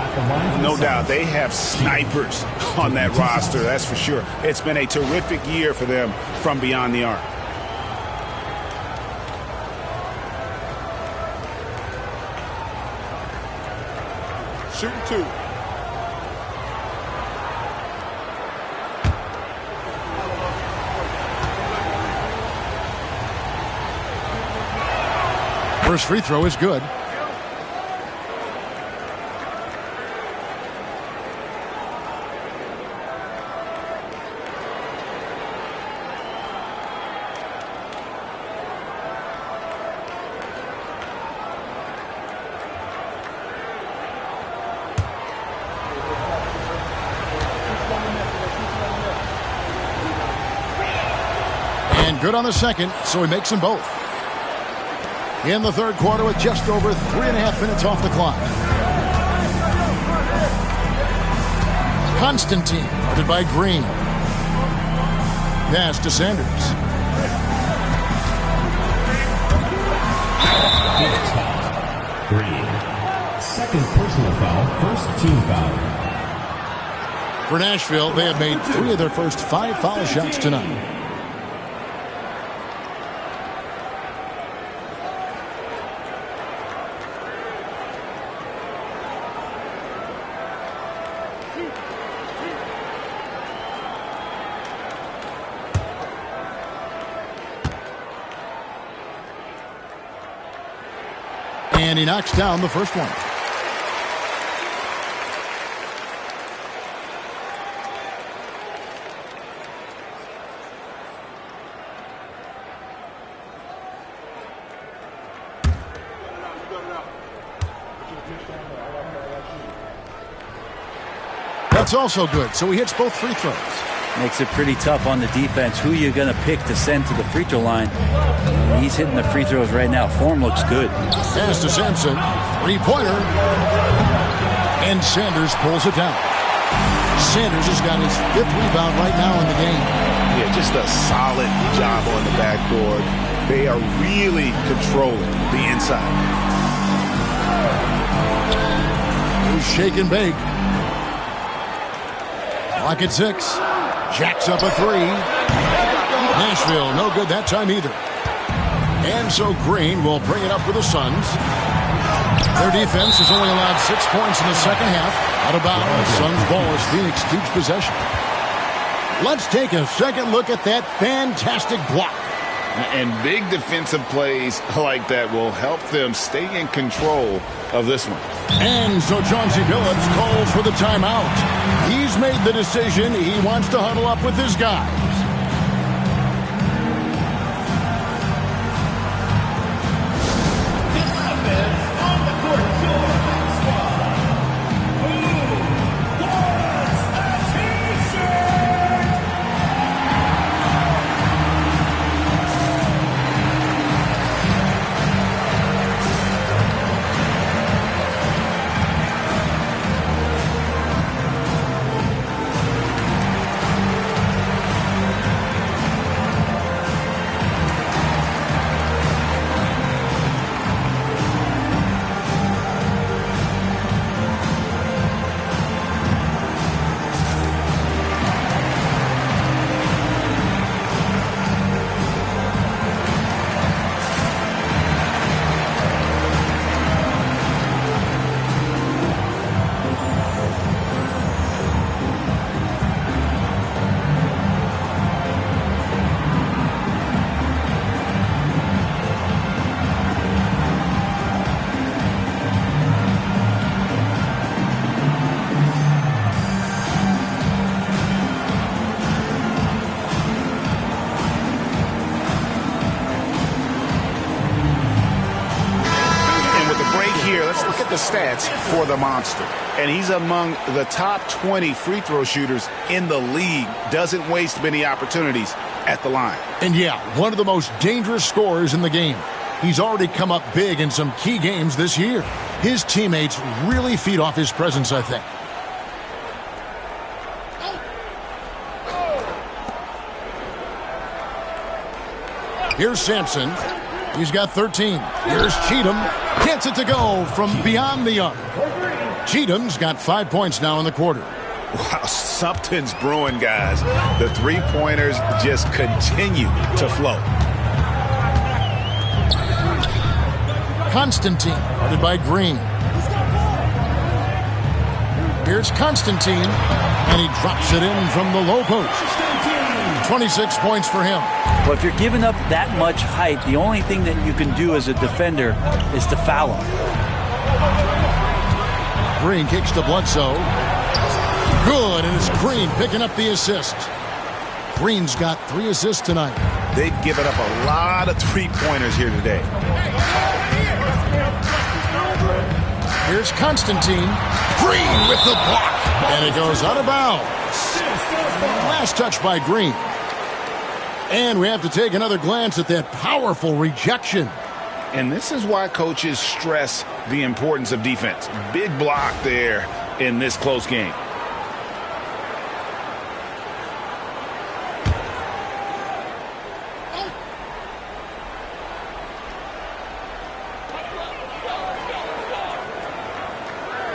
No doubt, they have snipers on that roster, that's for sure. It's been a terrific year for them from beyond the arc. Shooting 2. First free throw is good. And good on the second, so he makes them both. In the third quarter with just over 3.5 minutes off the clock. Constantine, guarded by Green. Pass to Sanders. Green. Second personal foul, first team foul. For Nashville, they have made 3 of their first 5 foul shots tonight. And he knocks down the first one. That's also good, so he hits both free throws. Makes it pretty tough on the defense. Who you're going to pick to send to the free throw line. He's hitting the free throws right now. Form looks good. Pass to Sampson. Three-pointer. And Sanders pulls it down. Sanders has got his 5th rebound right now in the game. Yeah, just a solid job on the backboard. They are really controlling the inside. Who's shake and bake. Clock at 6. Jacks up a 3. Nashville, no good that time either. And so Green will bring it up for the Suns. Their defense has only allowed 6 points in the second half. Out of bounds, Suns ball as Phoenix keeps possession. Let's take a second look at that fantastic block. And big defensive plays like that will help them stay in control of this one. And so Chauncey Billups calls for the timeout. He's made the decision. He wants to huddle up with his guys. The stats for the monster, and he's among the top 20 free throw shooters in the league. Doesn't waste many opportunities at the line. And yeah, one of the most dangerous scorers in the game. He's already come up big in some key games this year. His teammates really feed off his presence, I think. Here's Sampson. He's got 13. Here's Cheatham. Gets it to go from beyond the arc. Cheatham's got 5 points now in the quarter. Wow, something's brewing, guys. The three-pointers just continue to flow. Constantine, guarded by Green. Here's Constantine, and he drops it in from the low post. 26 points for him. Well, if you're giving up that much height, the only thing that you can do as a defender is to foul him. Green kicks to Bledsoe. Good, and it's Green picking up the assist. Green's got 3 assists tonight. They've given up a lot of three-pointers here today. Here's Constantine. Green with the block. And it goes out of bounds. Last touch by Green. And we have to take another glance at that powerful rejection. And this is why coaches stress the importance of defense. Big block there in this close game.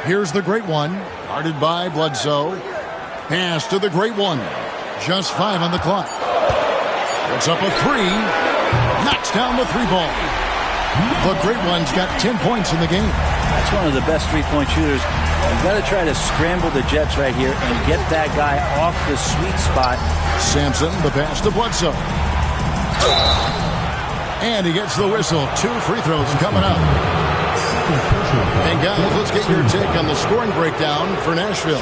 Here's the great one, guarded by Bledsoe. Pass to the great one. Just 5 on the clock. Puts up a 3. Knocks down the 3 ball. The great one's got 10 points in the game. That's one of the best three-point shooters. You've got to try to scramble the Jets right here and get that guy off the sweet spot. Sampson, the pass to Bledsoe. And he gets the whistle. 2 free throws coming up. And guys, let's get your take on the scoring breakdown for Nashville.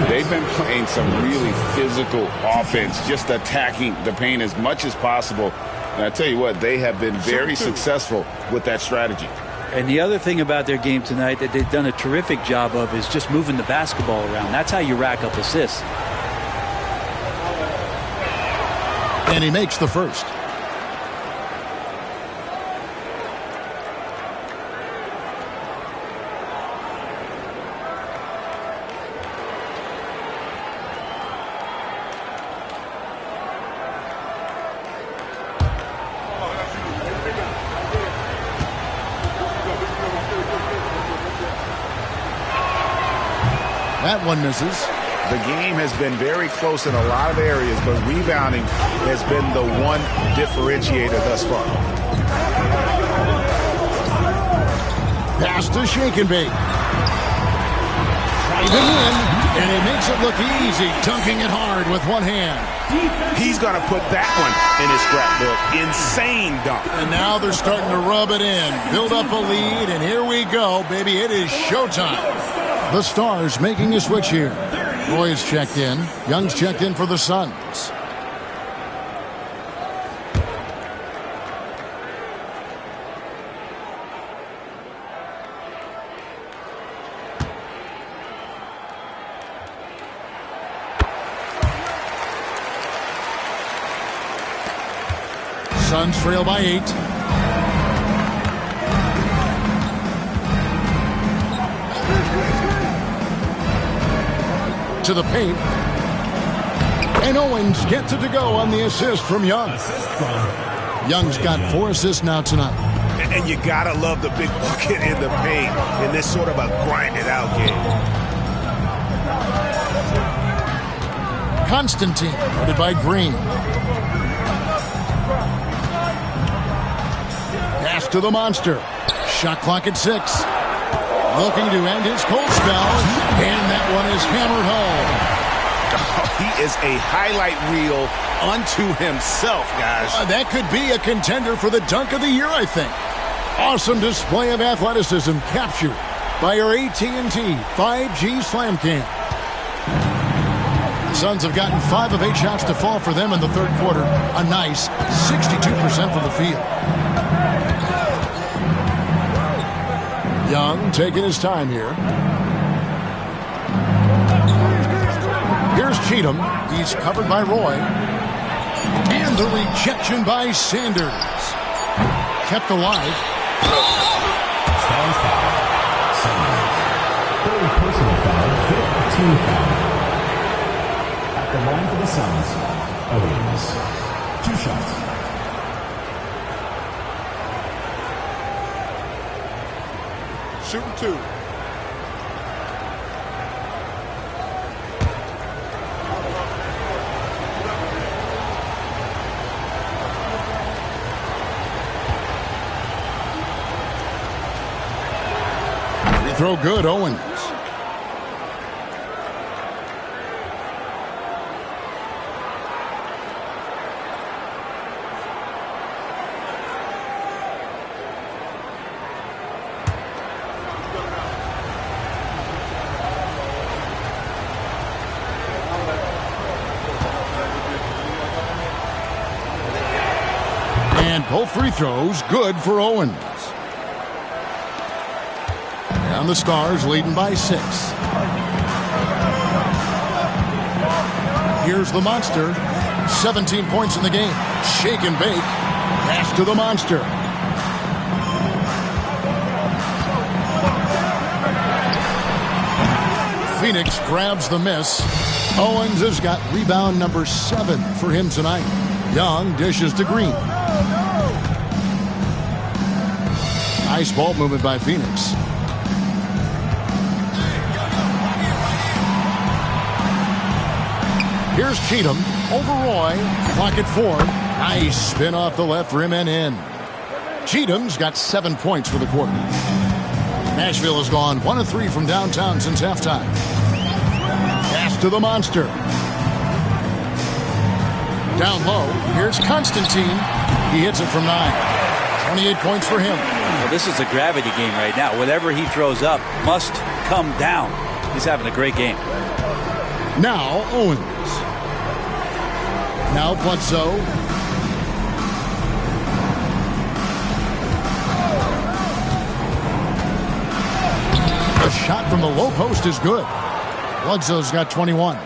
They've been playing some really physical offense, just attacking the paint as much as possible. And I tell you what, they have been very successful with that strategy. And the other thing about their game tonight that they've done a terrific job of is just moving the basketball around. That's how you rack up assists. And he makes the first. That one misses. The game has been very close in a lot of areas, but rebounding has been the one differentiator thus far. Pass to Shake and Bake. Driving in, and he makes it look easy, dunking it hard with one hand. He's going to put that one in his scrapbook. Insane dunk. And now they're starting to rub it in, build up a lead, and here we go, baby. It is showtime. The Stars making a switch here. Roy's checked in. Young's checked in for the Suns. Suns trail by 8. To the paint. And Owens gets it to go on the assist from Young. Young's got 4 assists now tonight. And you gotta love the big bucket in the paint in this sort of a grinded out game. Constantine, guarded by Green. Pass to the monster. Shot clock at 6. Looking to end his cold spell, and that one is hammered home. Oh, he is a highlight reel unto himself, guys. That could be a contender for the dunk of the year, I think. Awesome display of athleticism captured by our AT&T 5G Slam Cam. The Suns have gotten 5 of 8 shots to fall for them in the third quarter. A nice 62% from the field. Young taking his time here. Here's Cheatham. He's covered by Roy. And the rejection by Sanders. kept alive. Styles foul. Suns. Third personal foul. Fifth team foul. At the line for the Suns, Owens. 2 shots. Shooting 2. Free throw good, Owens. And both free throws good for Owens. And the Stars leading by 6. Here's the Monster. 17 points in the game. Shake and bake. Pass to the Monster. Phoenix grabs the miss. Owens has got rebound number 7 for him tonight. Young dishes to Green. Nice ball movement by Phoenix. Here's Cheatham over Roy. Clock at 4. Nice spin off the left rim and in. Cheatham's got 7 points for the quarter. Nashville has gone 1 of 3 from downtown since halftime. Pass to the Monster. Down low. Here's Constantine. He hits it from 9. 28 points for him. Well, this is a gravity game right now. Whatever he throws up must come down. He's having a great game. Now Owens. Now Bledsoe. The shot from the low post is good. Bledsoe's got 21.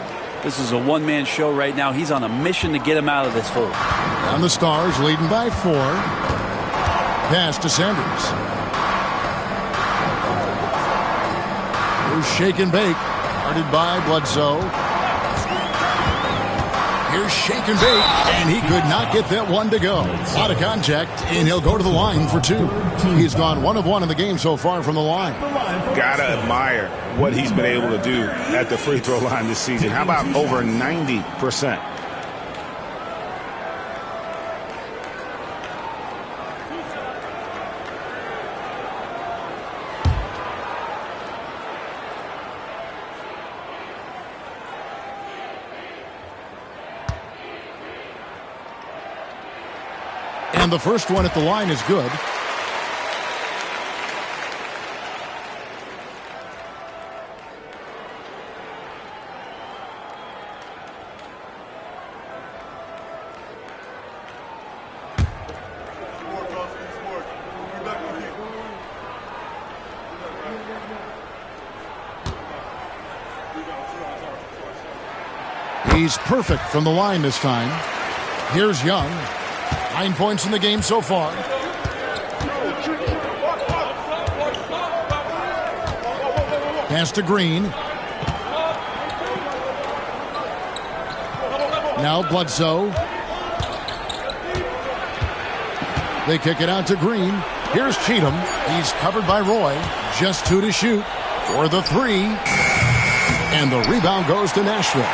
This is a one-man show right now. He's on a mission to get him out of this hole. And the Stars leading by 4. Pass to Sanders. Here's Shake and Bake. Guarded by Bledsoe. Here's Shake and Bake. And he could not get that one to go. Out of contact, and he'll go to the line for 2. He's gone 1 of 1 in the game so far from the line. Gotta admire what he's been able to do at the free throw line this season. How about over 90%? And the first one at the line is good. He's perfect from the line this time. Here's Young. 9 points in the game so far. Pass to Green. Now Bledsoe. They kick it out to Green. Here's Cheatham. He's covered by Roy. Just 2 to shoot for the 3. And the rebound goes to Nashville.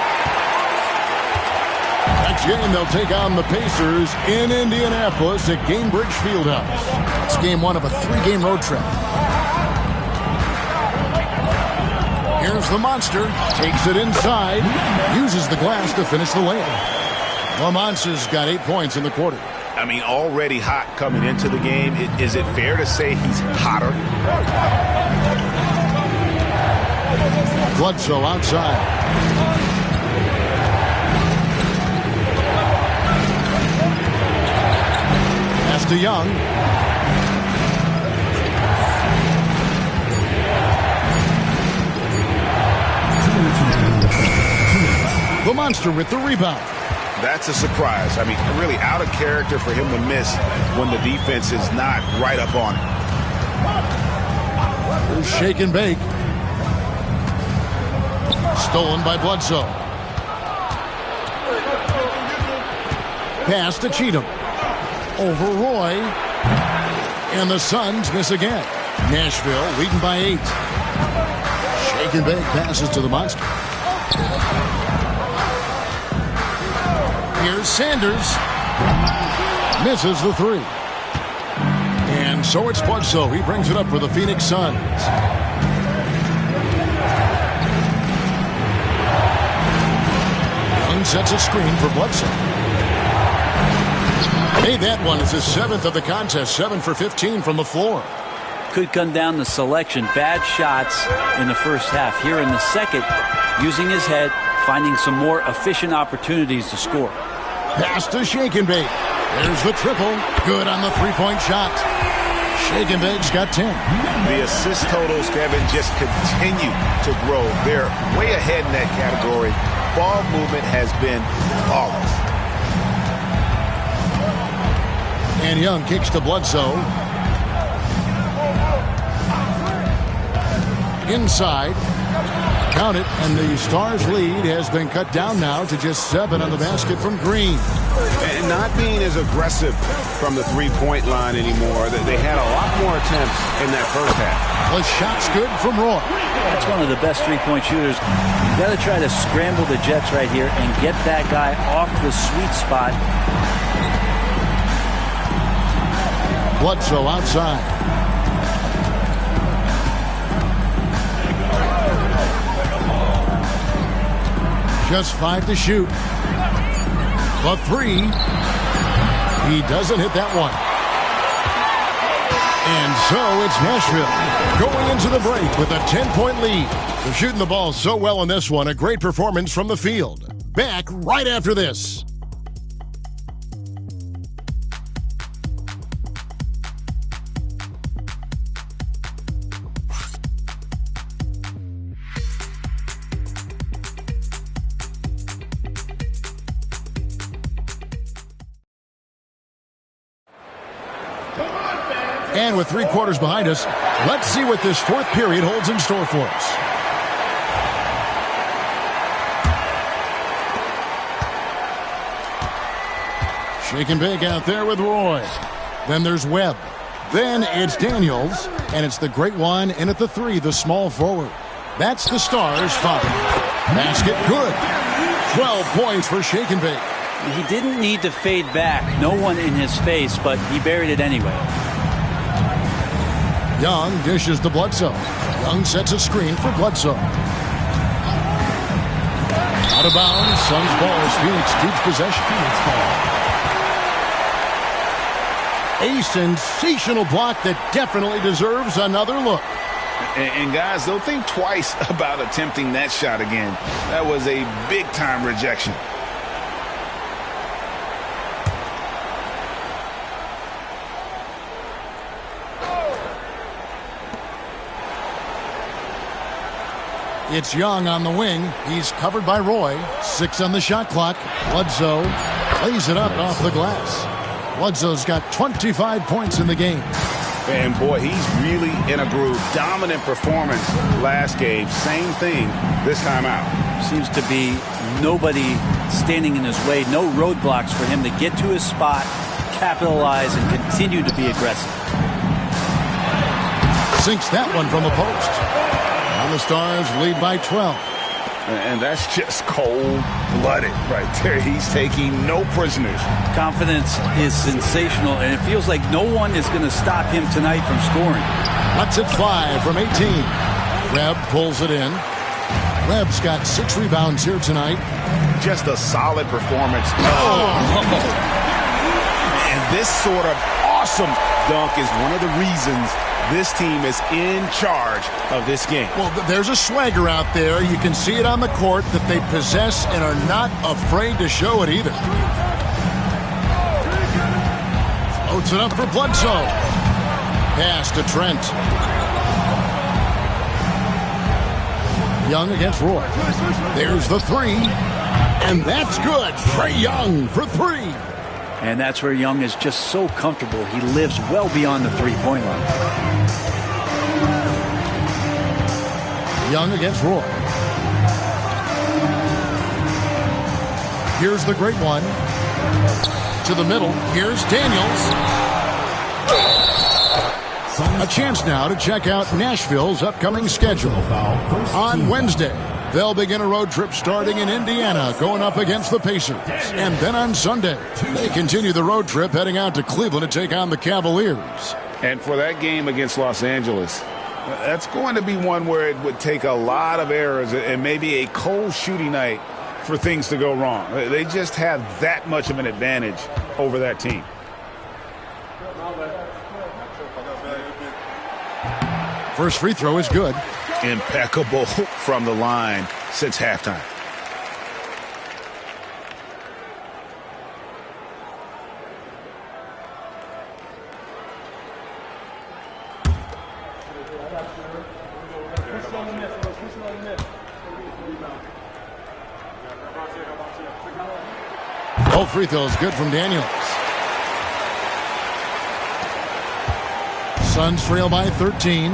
Next game, they'll take on the Pacers in Indianapolis at Gainbridge Fieldhouse. It's game 1 of a 3-game road trip. Here's the Monster. Takes it inside. Uses the glass to finish the layup. The Monster's got 8 points in the quarter. I mean, already hot coming into the game. Is it fair to say he's hotter? Bledsoe outside. To Young. The Monster with the rebound. That's a surprise. I mean, really out of character for him to miss when the defense is not right up on it. Here's shake and bake. Stolen by Bledsoe. Pass to Cheatham. Over Roy. And the Suns miss again. Nashville leading by 8. Shake and bake passes to the Monster. Here's Sanders. Misses the 3. And so it's Bledsoe. He brings it up for the Phoenix Suns. Young sets a screen for Bledsoe. Made that one. It's his 7th of the contest. 7 for 15 from the floor. Could come down to selection. Bad shots in the first half. Here in the second, using his head, finding some more efficient opportunities to score. Pass to Shake and Bake. There's the triple. Good on the three-point shot. Shake and Bake's got 10. The assist totals, Kevin, just continue to grow. They're way ahead in that category. Ball movement has been flawless. And Young kicks to Bledsoe. Inside. Count it, and the Stars' lead has been cut down now to just 7 on the basket from Green. And not being as aggressive from the three-point line anymore. They had a lot more attempts in that first half. The shot's good from Roy. That's one of the best three-point shooters. You got to try to scramble the Jets right here and get that guy off the sweet spot. Bledsoe outside. Just 5 to shoot. The 3. He doesn't hit that one. And so it's Nashville going into the break with a 10-point lead. They're shooting the ball so well in this one. A great performance from the field. Back right after this. And with 3 quarters behind us, let's see what this 4th period holds in store for us. Shake and bake out there with Roy. Then there's Webb. Then it's Daniels. And it's the great one in at the 3, the small forward. That's the Stars' 5. Basket good. 12 points for Shake and Bake. He didn't need to fade back. No one in his face, but he buried it anyway. Young dishes to Bledsoe. Young sets a screen for Bledsoe. Out of bounds. Suns ball as Phoenix keeps possession. A sensational block that definitely deserves another look. And guys, don't think twice about attempting that shot again. That was a big-time rejection. It's Young on the wing. He's covered by Roy. 6 on the shot clock. Bledsoe lays it up off the glass. Bledsoe's got 25 points in the game. And boy, he's really in a groove. Dominant performance last game. Same thing this time out. Seems to be nobody standing in his way. No roadblocks for him to get to his spot, capitalize, and continue to be aggressive. Sinks that one from the post. Now the Stars lead by 12. And that's just cold-blooded right there. He's taking no prisoners. Confidence is sensational, and it feels like no one is going to stop him tonight from scoring. Lets it fly from 18. Webb pulls it in. Webb's got 6 rebounds here tonight. Just a solid performance. And this sort of awesome dunk is one of the reasons this team is in charge of this game. Well, there's a swagger out there. You can see it on the court that they possess and are not afraid to show it either. Floats it up for Bledsoe. Pass to Trent. Young against Roy. There's the 3. And that's good. Trae Young for three. And that's where Young is just so comfortable. He lives well beyond the three-point line. Young against Roy. Here's the great one. To the middle. Here's Daniels. A chance now to check out Nashville's upcoming schedule. On Wednesday, they'll begin a road trip starting in Indiana, going up against the Pacers. And then on Sunday, they continue the road trip heading out to Cleveland to take on the Cavaliers. And for that game against Los Angeles, that's going to be one where it would take a lot of errors and maybe a cold shooting night for things to go wrong. They just have that much of an advantage over that team. First free throw is good. Impeccable from the line since halftime. Both free throws good from Daniels. Suns trail by 13.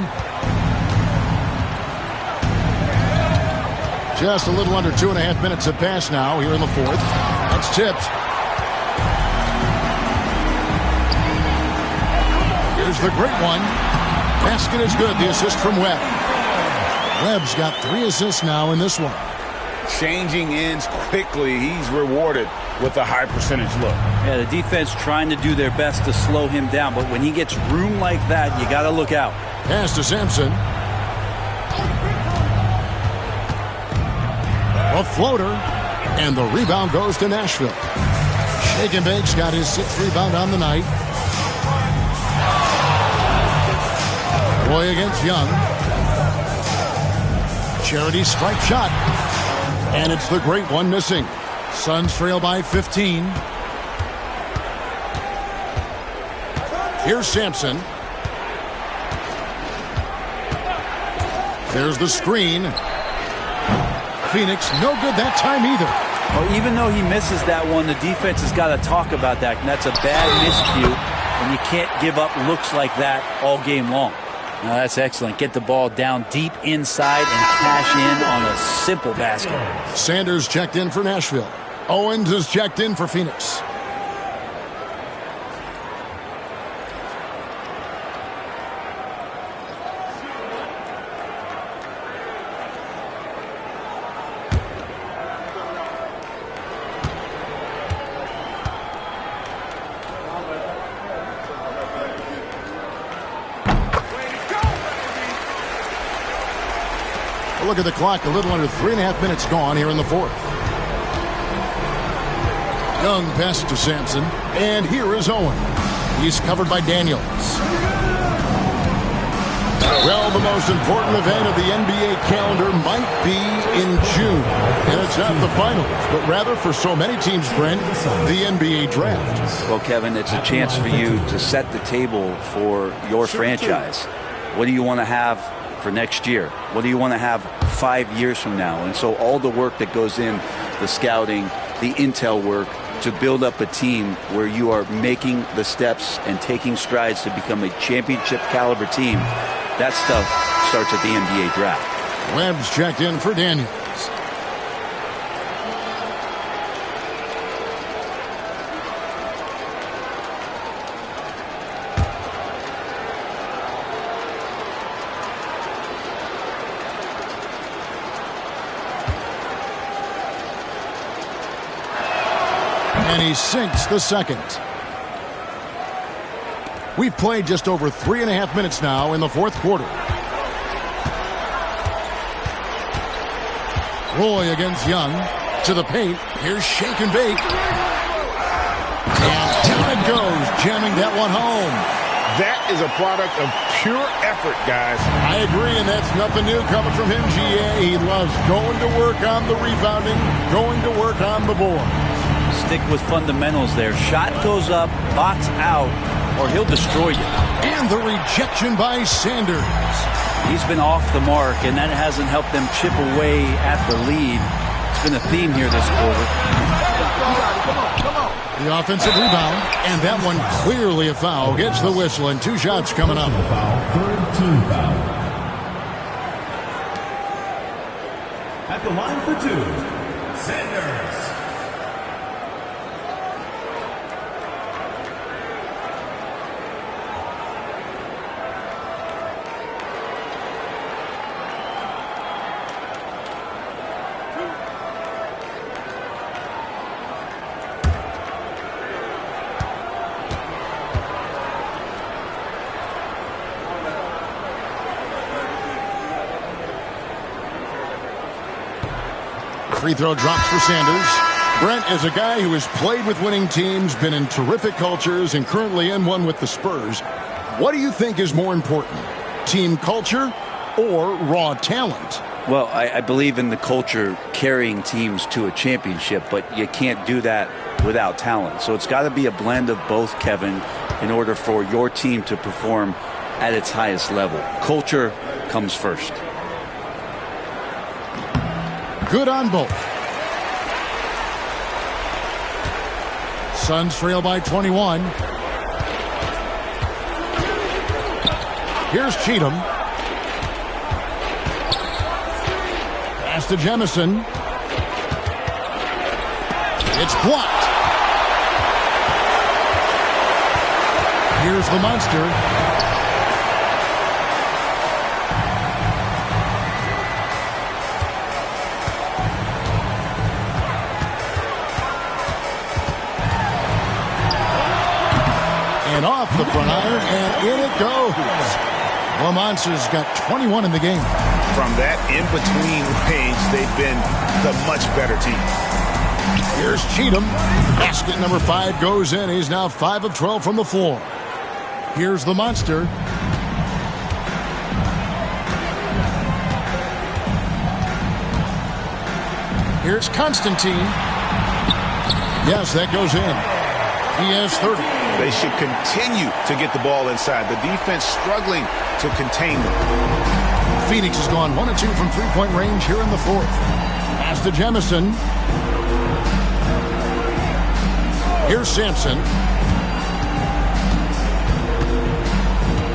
Just a little under 2.5 minutes have passed now here in the fourth. That's tipped. Here's the great one. Basket is good. The assist from Webb. Webb's got 3 assists now in this one. Changing ends quickly. He's rewarded with a high percentage look. Yeah, the defense trying to do their best to slow him down, but when he gets room like that, you got to look out. Pass to Sampson. A floater, and the rebound goes to Nashville. Shake and Bake's got his 6th rebound on the night. Roy against Young. Charity stripe shot. And it's the great one missing. Suns trail by 15. Here's Sampson. There's the screen. Phoenix, no good that time either. Well, even though he misses that one, the defense has got to talk about that. And that's a bad miscue, and you can't give up looks like that all game long. Now, that's excellent. Get the ball down deep inside and cash in on a simple basket. Sanders checked in for Nashville. Owens is checked in for Phoenix. Look at the clock, a little under 3.5 minutes gone here in the fourth. Young passes to Sampson, and here is Owen. He's covered by Daniels. Well, the most important event of the NBA calendar might be in June. And it's not the finals, but rather for so many teams, Brent, the NBA draft. Well, Kevin, it's a chance for you to set the table for your franchise. What do you want to have for next year? What do you want to have 5 years from now? And so all the work that goes in, the scouting, the intel work, to build up a team where you are making the steps and taking strides to become a championship caliber team, that stuff starts at the NBA draft. Webb's checked in for Daniels. And he sinks the second. We've played just over 3.5 minutes now in the fourth quarter. Roy against Young. To the paint. Here's Shake and Bake. And down it goes, jamming that one home. That is a product of pure effort, guys. I agree, and that's nothing new coming from him, GA. He loves going to work on the rebounding, going to work on the board. Stick with fundamentals there. Shot goes up, box out, or he'll destroy you. And the rejection by Sanders. He's been off the mark, and that hasn't helped them chip away at the lead. It's been a theme here this quarter. The offensive rebound, and that one clearly a foul. Gets the whistle, and 2 shots coming up. Third team foul. At the line for 2, Sanders. Free throw drops for Sanders. Brent is a guy who has played with winning teams, been in terrific cultures, and currently in one with the Spurs. What do you think is more important, team culture or raw talent? Well, I believe in the culture carrying teams to a championship, but you can't do that without talent. So it's got to be a blend of both, Kevin, in order for your team to perform at its highest level. Culture comes first. Good on both. Suns trail by 21. Here's Cheatham. Pass to Jemison. It's blocked. Here's the monster. And off the front iron, and in it goes. The Monsters got 21 in the game. From that in-between range, they've been the much better team. Here's Cheatham. Basket number 5 goes in. He's now 5 of 12 from the floor. Here's the Monster. Here's Constantine. Yes, that goes in. He has 30. They should continue to get the ball inside. The defense struggling to contain them. Phoenix has gone 1 of 2 from three-point range here in the 4th. Pass to Jemison. Here's Sampson.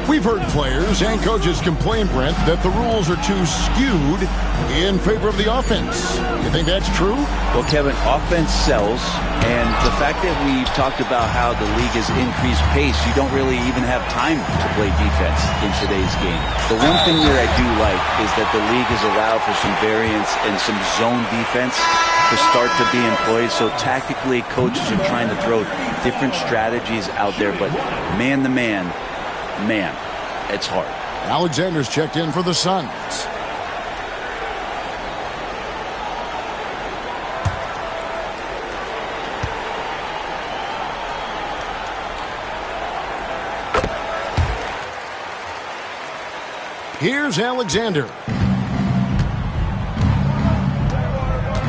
We've heard players and coaches complain, Brent, that the rules are too skewed in favor of the offense. You think that's true? Well, Kevin, offense sells, and the fact that we've talked about how the league has increased pace, you don't really even have time to play defense in today's game. The one thing that I do like is that the league has allowed for some variance and some zone defense to start to be employed. So tactically, coaches are trying to throw different strategies out there, but man-to-man, man, it's hard. Alexander's checked in for the Suns. Here's Alexander.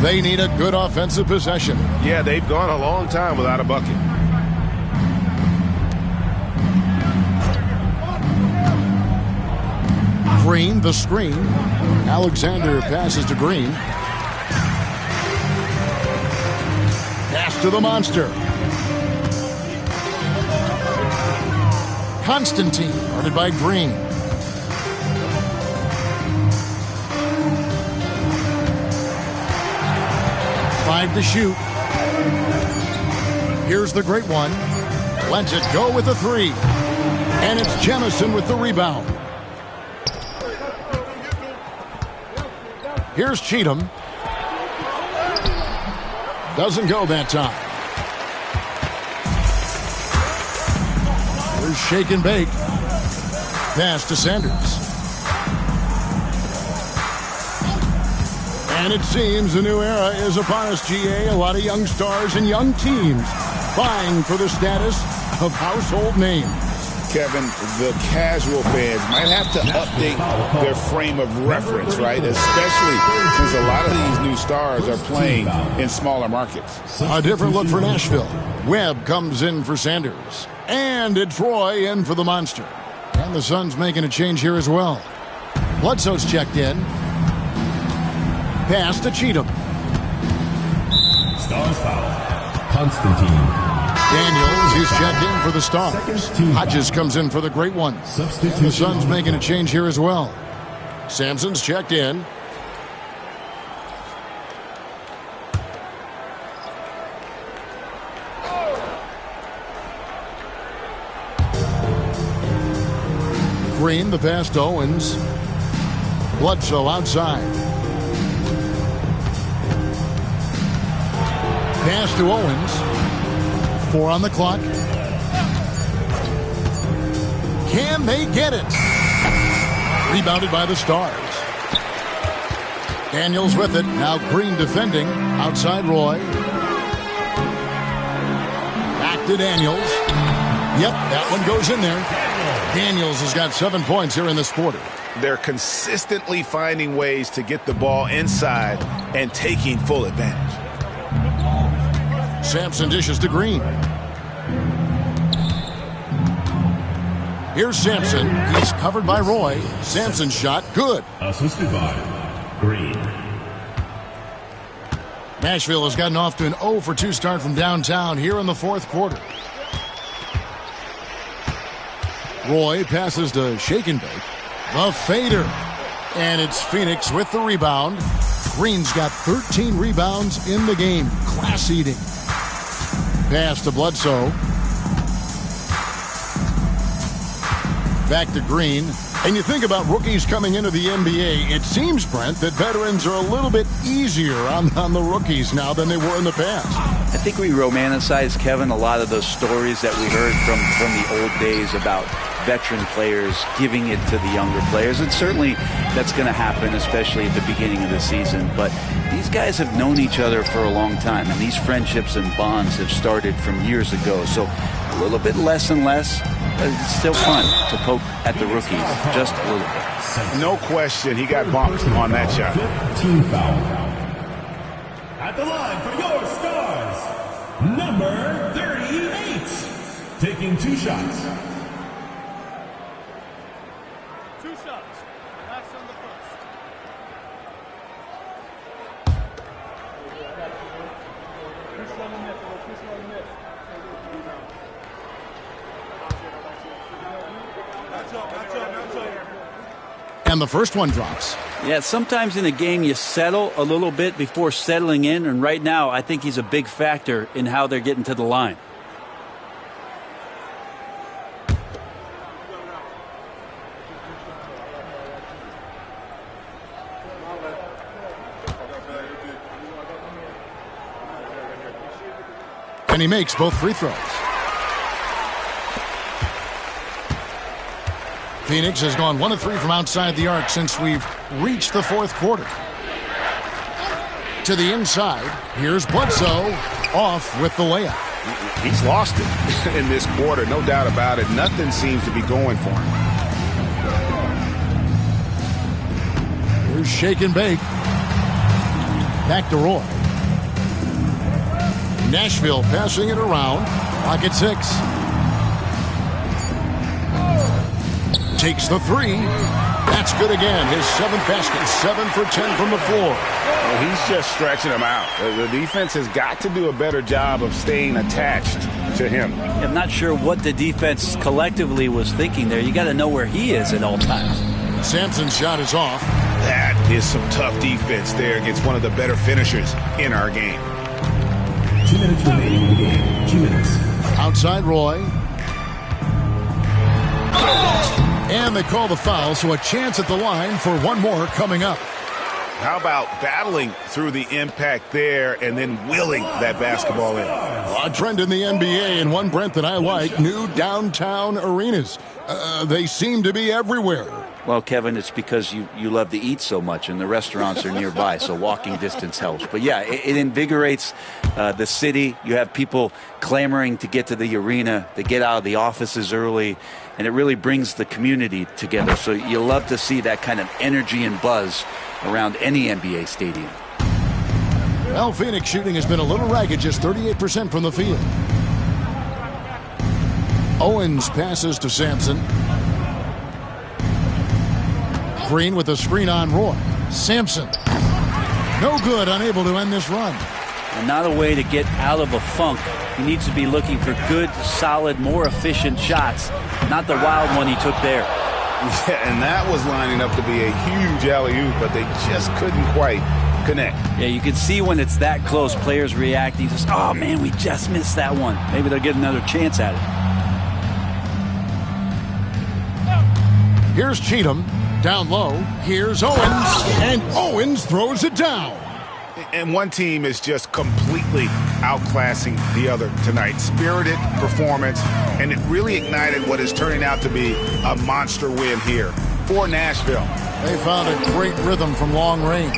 They need a good offensive possession. Yeah, they've gone a long time without a bucket. Green, the screen. Alexander passes to Green. Pass to the Monster. Constantine, guarded by Green. Five to shoot. Here's the great one. Lets it go with a 3. And it's Jemison with the rebound. Here's Cheatham. Doesn't go that time. Here's Shake and Bake. Pass to Sanders. And it seems a new era is upon us, GA. A lot of young stars and young teams vying for the status of household names. Kevin, the casual fans might have to update their frame of reference, right? Especially since a lot of these new stars are playing in smaller markets. A different look for Nashville. Webb comes in for Sanders. And it's Roy in for the Monster. And the Suns making a change here as well. Bledsoe's checked in. Pass to Cheatham. Stars foul. Constantine. Daniels is checked in for the Stars. Hodges comes in for the Great Ones. The Suns making a change here as well. Sampson's checked in. Green, the pass to Owens. Bledsoe outside. Pass to Owens. 4 on the clock. Can they get it? Rebounded by the Stars. Daniels with it. Now Green defending. Outside Roy. Back to Daniels. Yep, that one goes in there. Daniels has got 7 points here in this quarter. They're consistently finding ways to get the ball inside and taking full advantage. Sampson dishes to Green. Here's Sampson. He's covered by Roy. Sampson's shot, good. Assisted by Green. Nashville has gotten off to an 0 for 2 start from downtown here in the fourth quarter. Roy passes to Shake and Bake. The fader. And it's Phoenix with the rebound. Green's got 13 rebounds in the game. Class eating. Pass to Bledsoe. Back to Green. And you think about rookies coming into the NBA, it seems, Brent, that veterans are a little bit easier on the rookies now than they were in the past. I think we romanticize, Kevin, a lot of those stories that we heard from the old days about veteran players giving it to the younger players. And certainly that's going to happen, especially at the beginning of the season. But these guys have known each other for a long time, and these friendships and bonds have started from years ago. So a little bit less and less. It's still fun to poke at the rookies, just a little bit. No question, he got bumped on that shot. 15 foul. At the line for your Stars, number 38. Taking 2 shots. 2 shots. That's on the first. And the first one drops. Yeah, sometimes in a game you settle a little bit before settling in, and right now I think he's a big factor in how they're getting to the line. And he makes both free throws. Phoenix has gone 1 of 3 from outside the arc since we've reached the fourth quarter. To the inside, here's Bledsoe off with the layup. He's lost it in this quarter, no doubt about it. Nothing seems to be going for him. Here's Shake and Bake. Back to Roy. Nashville passing it around. Pocket 6. Takes the 3. That's good again. His 7th basket. 7 for 10 from the floor. Well, he's just stretching him out. The defense has got to do a better job of staying attached to him. I'm not sure what the defense collectively was thinking there. You got to know where he is at all times. Sampson's shot is off. That is some tough defense there against one of the better finishers in our game. 2 minutes remaining in the game. 2 minutes. Outside Roy. And they call the foul, so a chance at the line for one more coming up. How about battling through the impact there and then willing that basketball in? A trend in the NBA, and one, Brent, that I like, new downtown arenas. They seem to be everywhere. Well, Kevin, it's because you love to eat so much, and the restaurants are nearby, so walking distance helps. But, yeah, it invigorates the city. You have people clamoring to get to the arena, to get out of the offices early, and it really brings the community together. So you love to see that kind of energy and buzz around any NBA stadium. Well, Phoenix shooting has been a little ragged, just 38% from the field. Owens passes to Sampson. Green with a screen on Roy. Sampson. No good, unable to end this run. and not a way to get out of a funk. He needs to be looking for good, solid, more efficient shots, not the wild one he took there. Yeah, and that was lining up to be a huge alley-oop, but they just couldn't quite connect. Yeah, you can see when it's that close, players reacting, just, oh man, we just missed that one. Maybe they'll get another chance at it. Here's Cheatham, down low. Here's Owens, and Owens throws it down. And one team is just completely outclassing the other tonight. Spirited performance, and it really ignited what is turning out to be a monster win here for Nashville. They found a great rhythm from long range.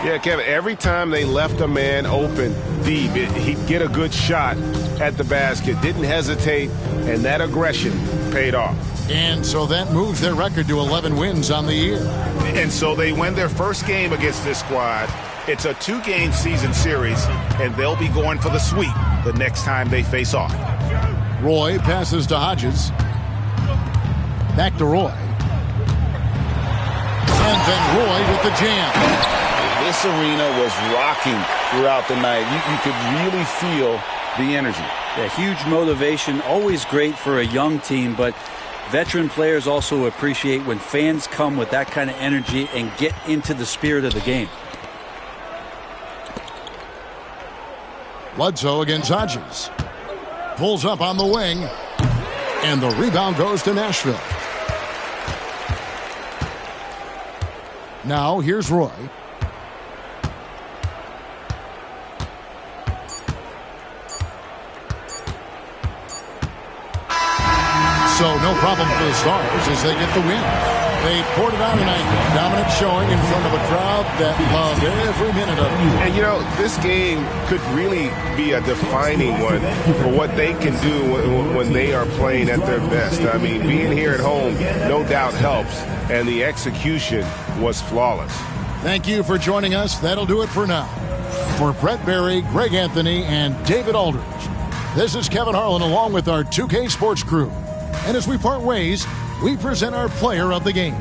Yeah, Kevin, every time they left a man open deep, he'd get a good shot at the basket. Didn't hesitate, and that aggression paid off. And so that moves their record to 11 wins on the year. And so they win their first game against this squad. It's a 2-game season series, and they'll be going for the sweep the next time they face off. Roy passes to Hodges. Back to Roy. And then Roy with the jam. This arena was rocking throughout the night. You could really feel the energy. Yeah, huge motivation, always great for a young team, but veteran players also appreciate when fans come with that kind of energy and get into the spirit of the game. Bledsoe against Hodges. Pulls up on the wing. And the rebound goes to Nashville. Now here's Roy. So no problem for the Stars as they get the win. They poured it on tonight. Dominant showing in front of a crowd that loved every minute of it. And, you know, this game could really be a defining one for what they can do when they are playing at their best. I mean, being here at home no doubt helps, and the execution was flawless. Thank you for joining us. That'll do it for now. For Brett Berry, Greg Anthony, and David Aldridge, this is Kevin Harlan along with our 2K Sports crew. And as we part ways, we present our player of the game.